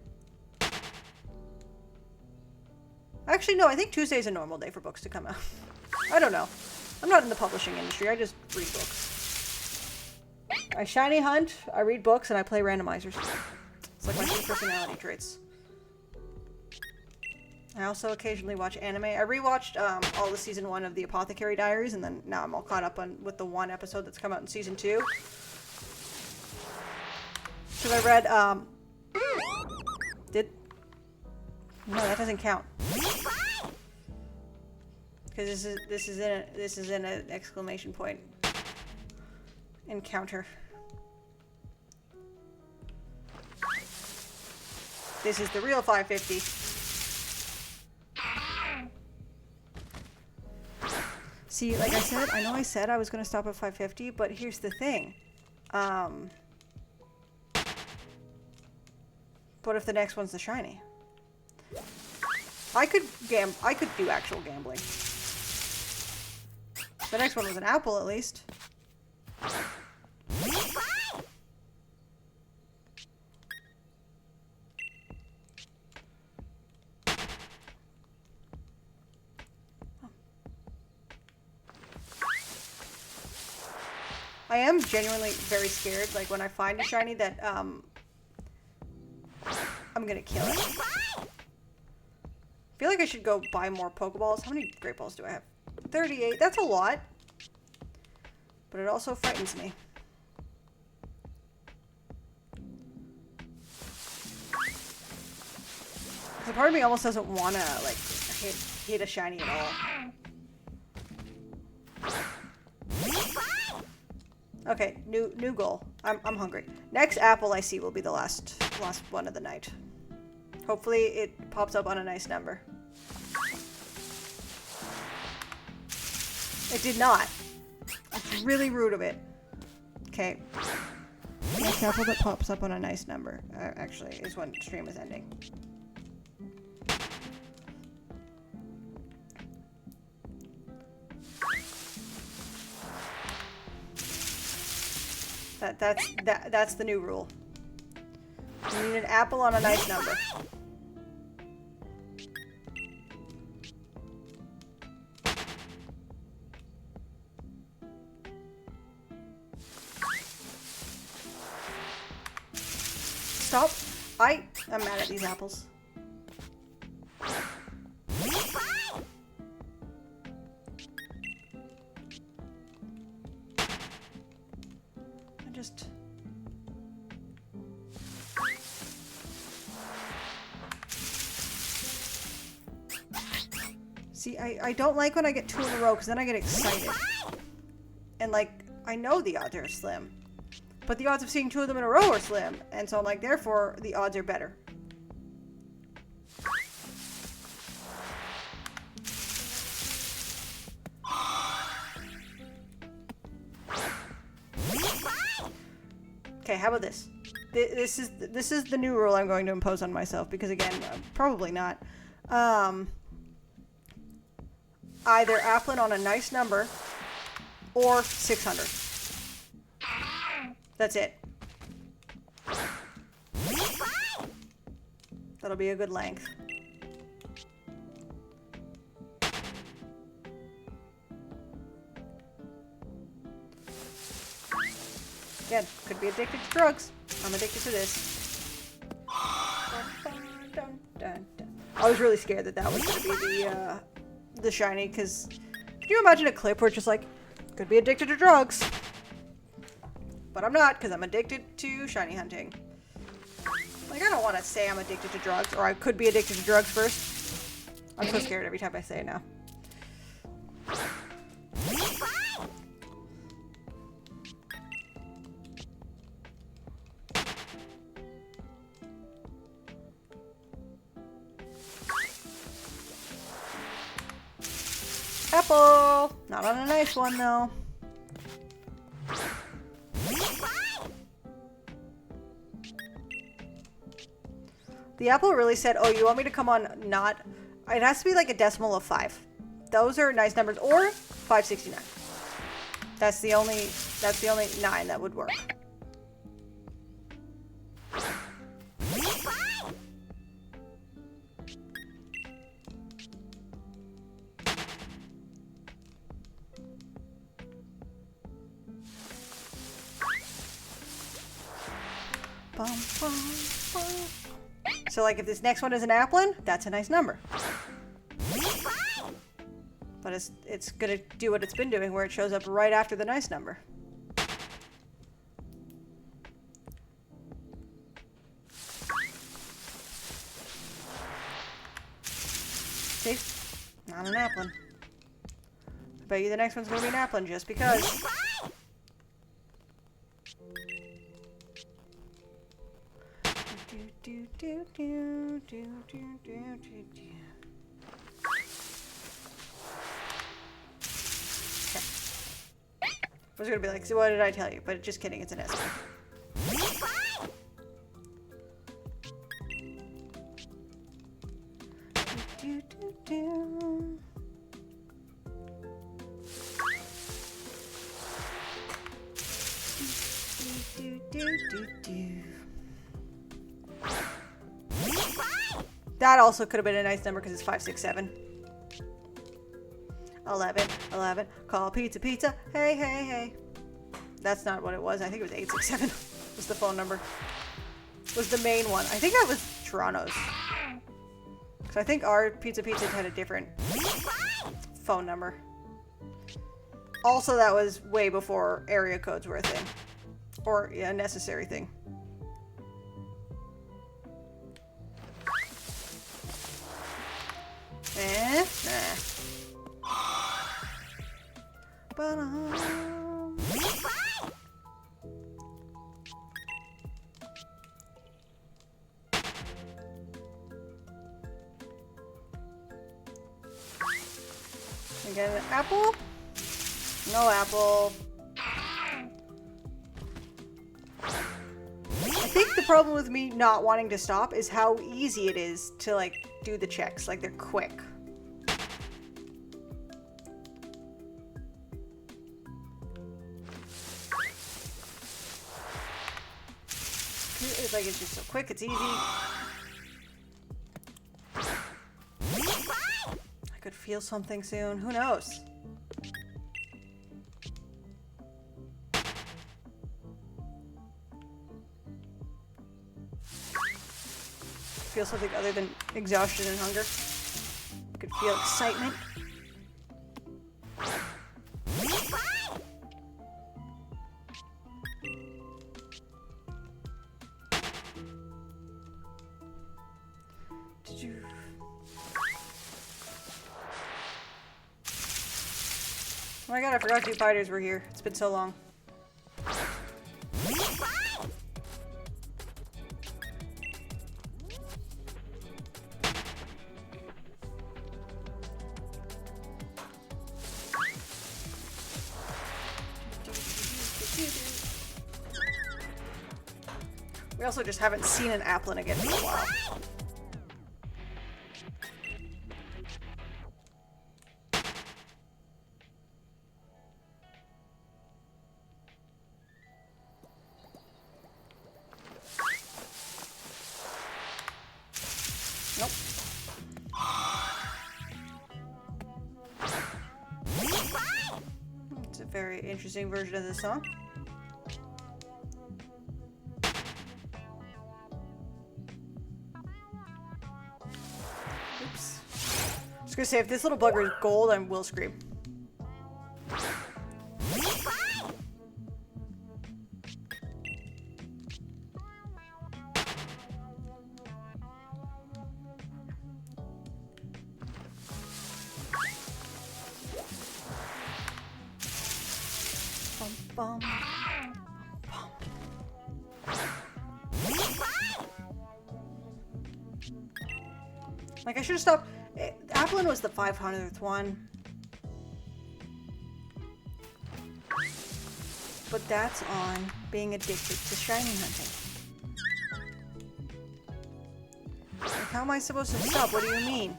Actually, no, I think Tuesday's a normal day for books to come out. I don't know. I'm not in the publishing industry, I just read books. I shiny hunt, I read books, and I play randomizers. It's like my two personality traits. I also occasionally watch anime. I rewatched all the season 1 of the Apothecary Diaries, and then now I'm all caught up with the one episode that's come out in season 2. So I read, no, that doesn't count. Because this is in an exclamation point encounter. This is the real 550. See, like I said, I know I said I was going to stop at 550, but here's the thing. What if the next one's the shiny? I could do actual gambling. The next one was an apple, at least. I am genuinely very scared, like when I find a shiny that I'm gonna kill it. I feel like I should go buy more Pokeballs. How many Great Balls do I have? 38. That's a lot. But it also frightens me. So part of me almost doesn't want to, like, hit a shiny at all. Okay, new goal. I'm hungry. Next apple I see will be the last one of the night. Hopefully it pops up on a nice number. It did not. It's really rude of it. Okay. Next apple that pops up on a nice number, actually, is when stream is ending. That's the new rule. You need an apple on a nice number. Stop. I'm mad at these apples. See, I don't like when I get 2 in a row, because then I get excited. And, like, I know the odds are slim. But the odds of seeing 2 of them in a row are slim. And so I'm like, therefore, the odds are better. Okay, how about this? This is the new rule I'm going to impose on myself, because again, probably not. Either Applin on a nice number or 600. That's it. That'll be a good length. Again, could be addicted to drugs. I'm addicted to this. I was really scared that was going to be the shiny, because can you imagine a clip where it's just like, could be addicted to drugs? But I'm not, because I'm addicted to shiny hunting. Like, I don't want to say I'm addicted to drugs, or I could be addicted to drugs first. I'm so scared every time I say it now. Apple! Not on a nice one, though. The apple really said, oh, you want me to come on not... It has to be like a decimal of 5. Those are nice numbers. Or 569. That's the only 9 that would work. Bum, bum, bum. So like if this next one is an applin, that's a nice number. But it's gonna do what it's been doing where it shows up right after the nice number. See? Not an applin. I bet you the next one's gonna be an applin just because. I was gonna be like, so what did I tell you? But just kidding, it's an S. That also could have been a nice number because it's 567. 11. Call pizza. Hey, hey, hey. That's not what it was. I think it was 867 was the phone number. Was the main one. I think that was Toronto's. Because I think our pizza had a different phone number. Also, that was way before area codes were a thing. Or a necessary thing. Again, an apple? No apple. I think the problem with me not wanting to stop is how easy it is to like do the checks. Like they're quick. It's like it's just so quick, it's easy. I could feel something soon. Who knows? Feel something other than exhaustion and hunger. I could feel excitement. Did you... Oh my god, I forgot 2 fighters were here. It's been so long. We also just haven't seen an applin again for a while. Nope. It's a very interesting version of the song. Oops. I was gonna say, if this little bugger is gold, I will scream. Bum, bum, bum. Like, I should have stopped. Applin was the 500th one. But that's on being addicted to shiny hunting. Like, how am I supposed to stop? What do you mean?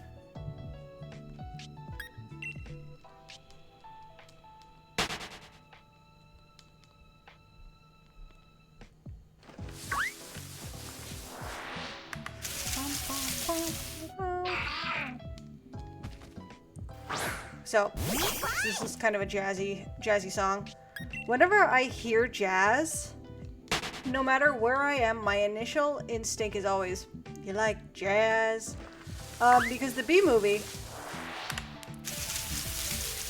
So, this is kind of a jazzy song. Whenever I hear jazz, no matter where I am, my initial instinct is always, you like jazz? Because the B movie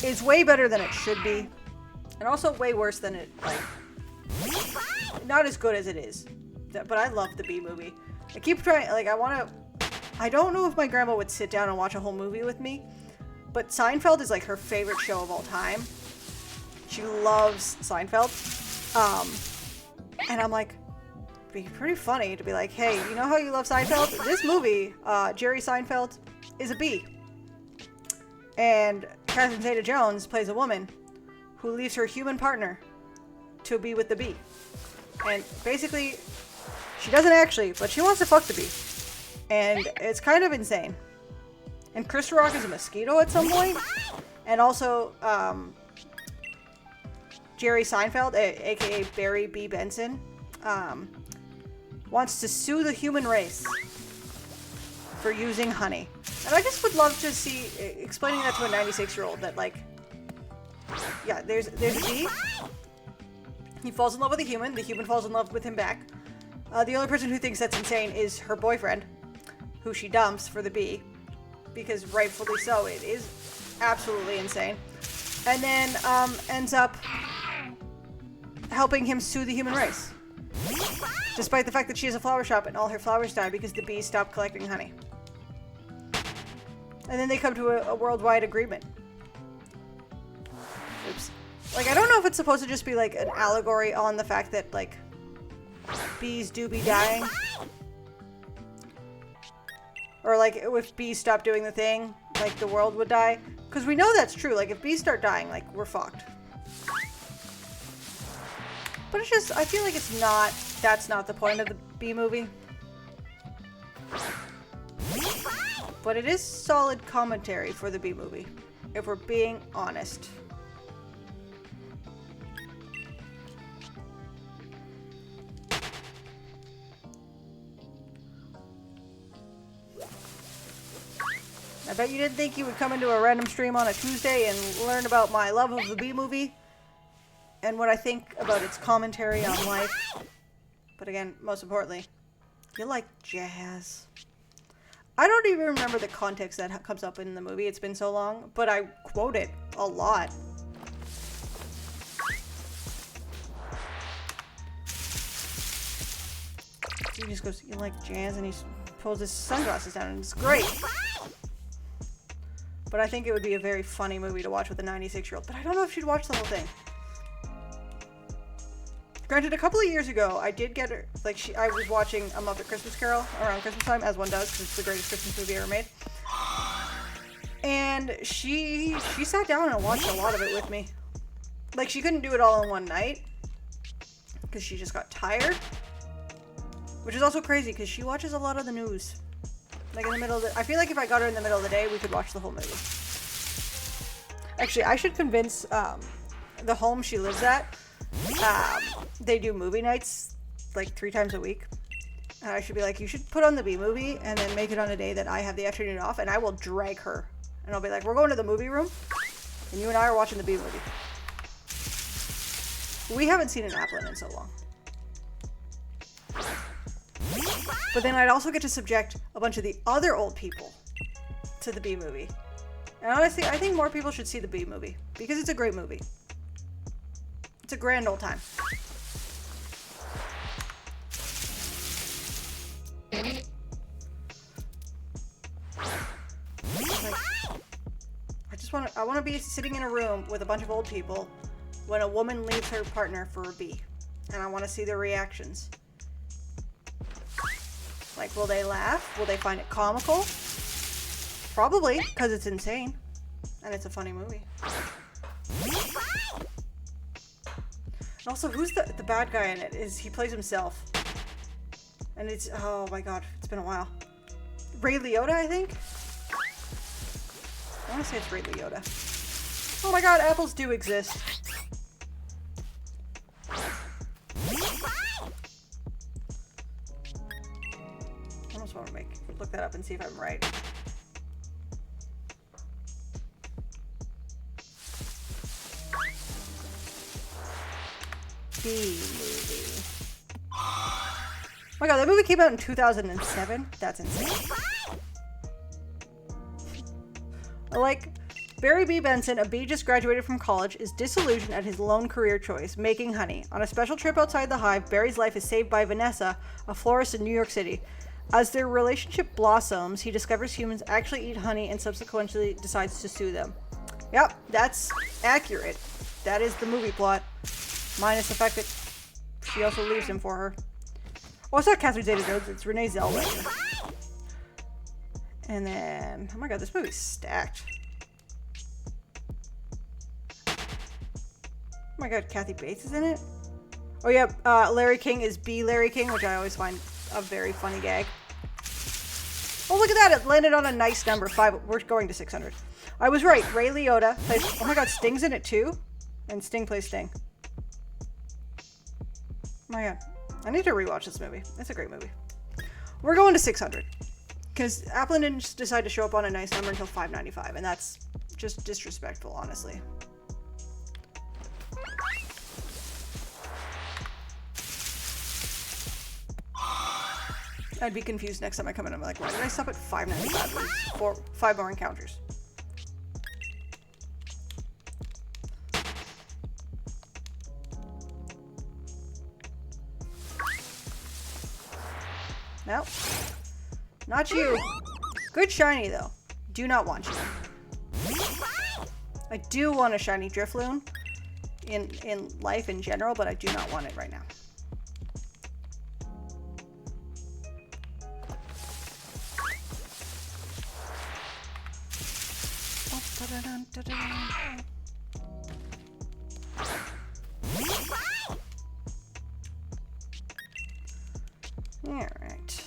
is way better than it should be. And also way worse than it, like, not as good as it is. But I love the B movie. I keep trying, like, I don't know if my grandma would sit down and watch a whole movie with me. But Seinfeld is like her favorite show of all time. She loves Seinfeld. And I'm like, it'd be pretty funny to be like, hey, you know how you love Seinfeld? This movie, Jerry Seinfeld, is a bee. And Catherine Zeta-Jones plays a woman who leaves her human partner to be with the bee. And basically, she doesn't actually, but she wants to fuck the bee. And it's kind of insane. And Chris Rock is a mosquito at some point. And also, Jerry Seinfeld, aka Barry B. Benson, wants to sue the human race for using honey. And I just would love to see, explaining that to a 96-year-old, that, like, yeah, there's a bee. He falls in love with a human falls in love with him back. The only person who thinks that's insane is her boyfriend, who she dumps for the bee. Because rightfully so, it is absolutely insane. And then ends up helping him sue the human race. Despite the fact that she has a flower shop and all her flowers die because the bees stopped collecting honey. And then they come to a worldwide agreement. Oops. Like, I don't know if it's supposed to just be like an allegory on the fact that, like, bees do be dying. Or, like, if bees stop doing the thing, like, the world would die. Because we know that's true. Like, if bees start dying, like, we're fucked. But it's just, I feel like that's not the point of the bee movie. But it is solid commentary for the bee movie, if we're being honest. I bet you didn't think you would come into a random stream on a Tuesday and learn about my love of the Bee Movie and what I think about its commentary on life. But again, most importantly, you like jazz. I don't even remember the context that comes up in the movie. It's been so long, but I quote it a lot. He just goes, you like jazz? And he pulls his sunglasses down and it's great. But I think it would be a very funny movie to watch with a 96-year-old. But I don't know if she'd watch the whole thing. Granted, a couple of years ago, I did get her, like, I was watching A Muppet Christmas Carol around Christmas time, as one does, because it's the greatest Christmas movie ever made. And she sat down and watched a lot of it with me. Like, she couldn't do it all in one night, because she just got tired. Which is also crazy, because she watches a lot of the news. Like, in the middle of the... I feel like if I got her in the middle of the day, we could watch the whole movie. Actually, I should convince the home she lives at. They do movie nights, like, 3 times a week. And I should be like, you should put on the Bee Movie and then make it on a day that I have the afternoon off, and I will drag her. And I'll be like, we're going to the movie room, and you and I are watching the Bee Movie. We haven't seen an Applin in so long. But then I'd also get to subject a bunch of the other old people to the Bee Movie. And honestly, I think more people should see the Bee Movie, because it's a great movie. It's a grand old time. Like, I want to be sitting in a room with a bunch of old people when a woman leaves her partner for a bee. And I want to see their reactions. Like, will they laugh? Will they find it comical? Probably, because it's insane. And it's a funny movie. Also, who's the bad guy in it? He plays himself. And it's, oh my god, it's been a while. Ray Liotta, I think? I want to say it's Ray Liotta. Oh my god, apples do exist. I almost want to look that up and see if I'm right. B-movie. Oh my god, that movie came out in 2007? That's insane. Like, Barry B. Benson, a bee just graduated from college, is disillusioned at his lone career choice, making honey. On a special trip outside the hive, Barry's life is saved by Vanessa, a florist in New York City. As their relationship blossoms, he discovers humans actually eat honey and subsequently decides to sue them. Yep, that's accurate. That is the movie plot. Minus the fact that she also leaves him for her. Oh, it's not Catherine Zeta-Jones, it's Renee Zellweger. And then, oh my god, this movie's stacked. Oh my god, Kathy Bates is in it? Oh yeah, Larry King is B. Larry King, which I always find a very funny gag. Oh, look at that, it landed on a nice number, 5, we're going to 600. I was right, Ray Liotta plays, oh my god, Sting's in it too? And Sting plays Sting. Oh my god, I need to rewatch this movie. It's a great movie. We're going to 600. Because Applin didn't just decide to show up on a nice number until 595, and that's just disrespectful, honestly. I'd be confused next time I come in. I'm like, why did I stop at 595? There's 5 more encounters. Nope. Not you. Good shiny, though. Do not want you. I do want a shiny Drifloon in life in general, but I do not want it right now. All right.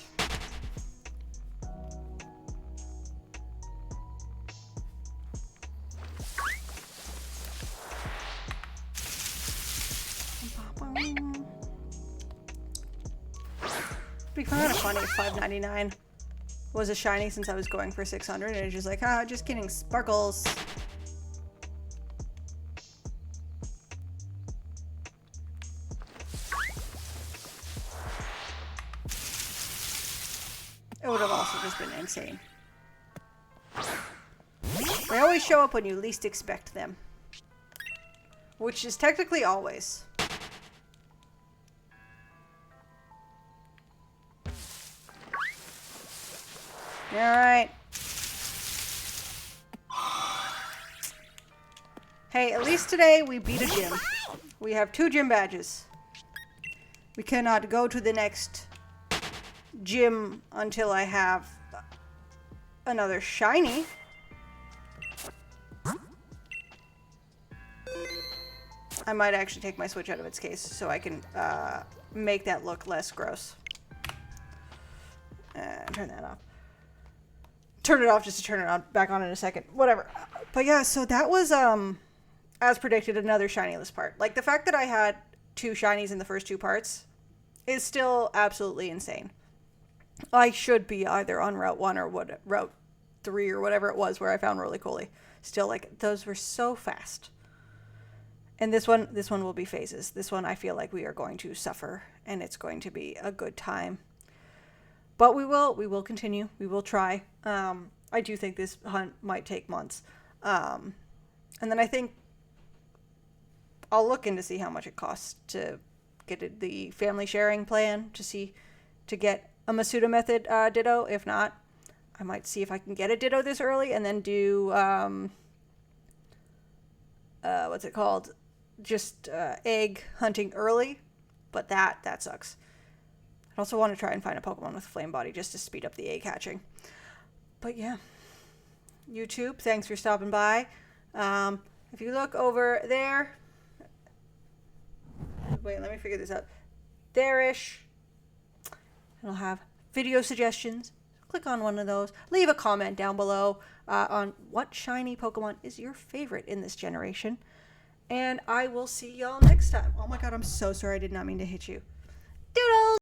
It'd be kind of funny if 599 was a shiny since I was going for 600 and it's just like, ah, just kidding, sparkles. It would have also just been insane. They always show up when you least expect them. Which is technically always. Alright. Hey, at least today we beat a gym. We have 2 gym badges. We cannot go to the next gym until I have another shiny. I might actually take my Switch out of its case so I can make that look less gross. Turn that off. Turn it off just to turn it on back on in a second. Whatever. But yeah, so that was, as predicted, another shiny-less part. Like, the fact that I had 2 shinies in the first 2 parts is still absolutely insane. I should be either on Route 1 or Route 3 or whatever it was where I found Roly-Coly. Still, like, those were so fast. And this one will be phases. This one I feel like we are going to suffer, and it's going to be a good time. But we will continue. We will try. I do think this hunt might take months. And then I think I'll look in to see how much it costs to get the family sharing plan to get a Masuda method ditto. If not, I might see if I can get a ditto this early and then do what's it called? Just egg hunting early. But that sucks. I also want to try and find a Pokemon with a flame body just to speed up the egg hatching. But yeah. YouTube, thanks for stopping by. If you look over there, wait, let me figure this out. There-ish. And I'll have video suggestions. Click on one of those. Leave a comment down below on what shiny Pokemon is your favorite in this generation. And I will see y'all next time. Oh my god, I'm so sorry. I did not mean to hit you. Doodles!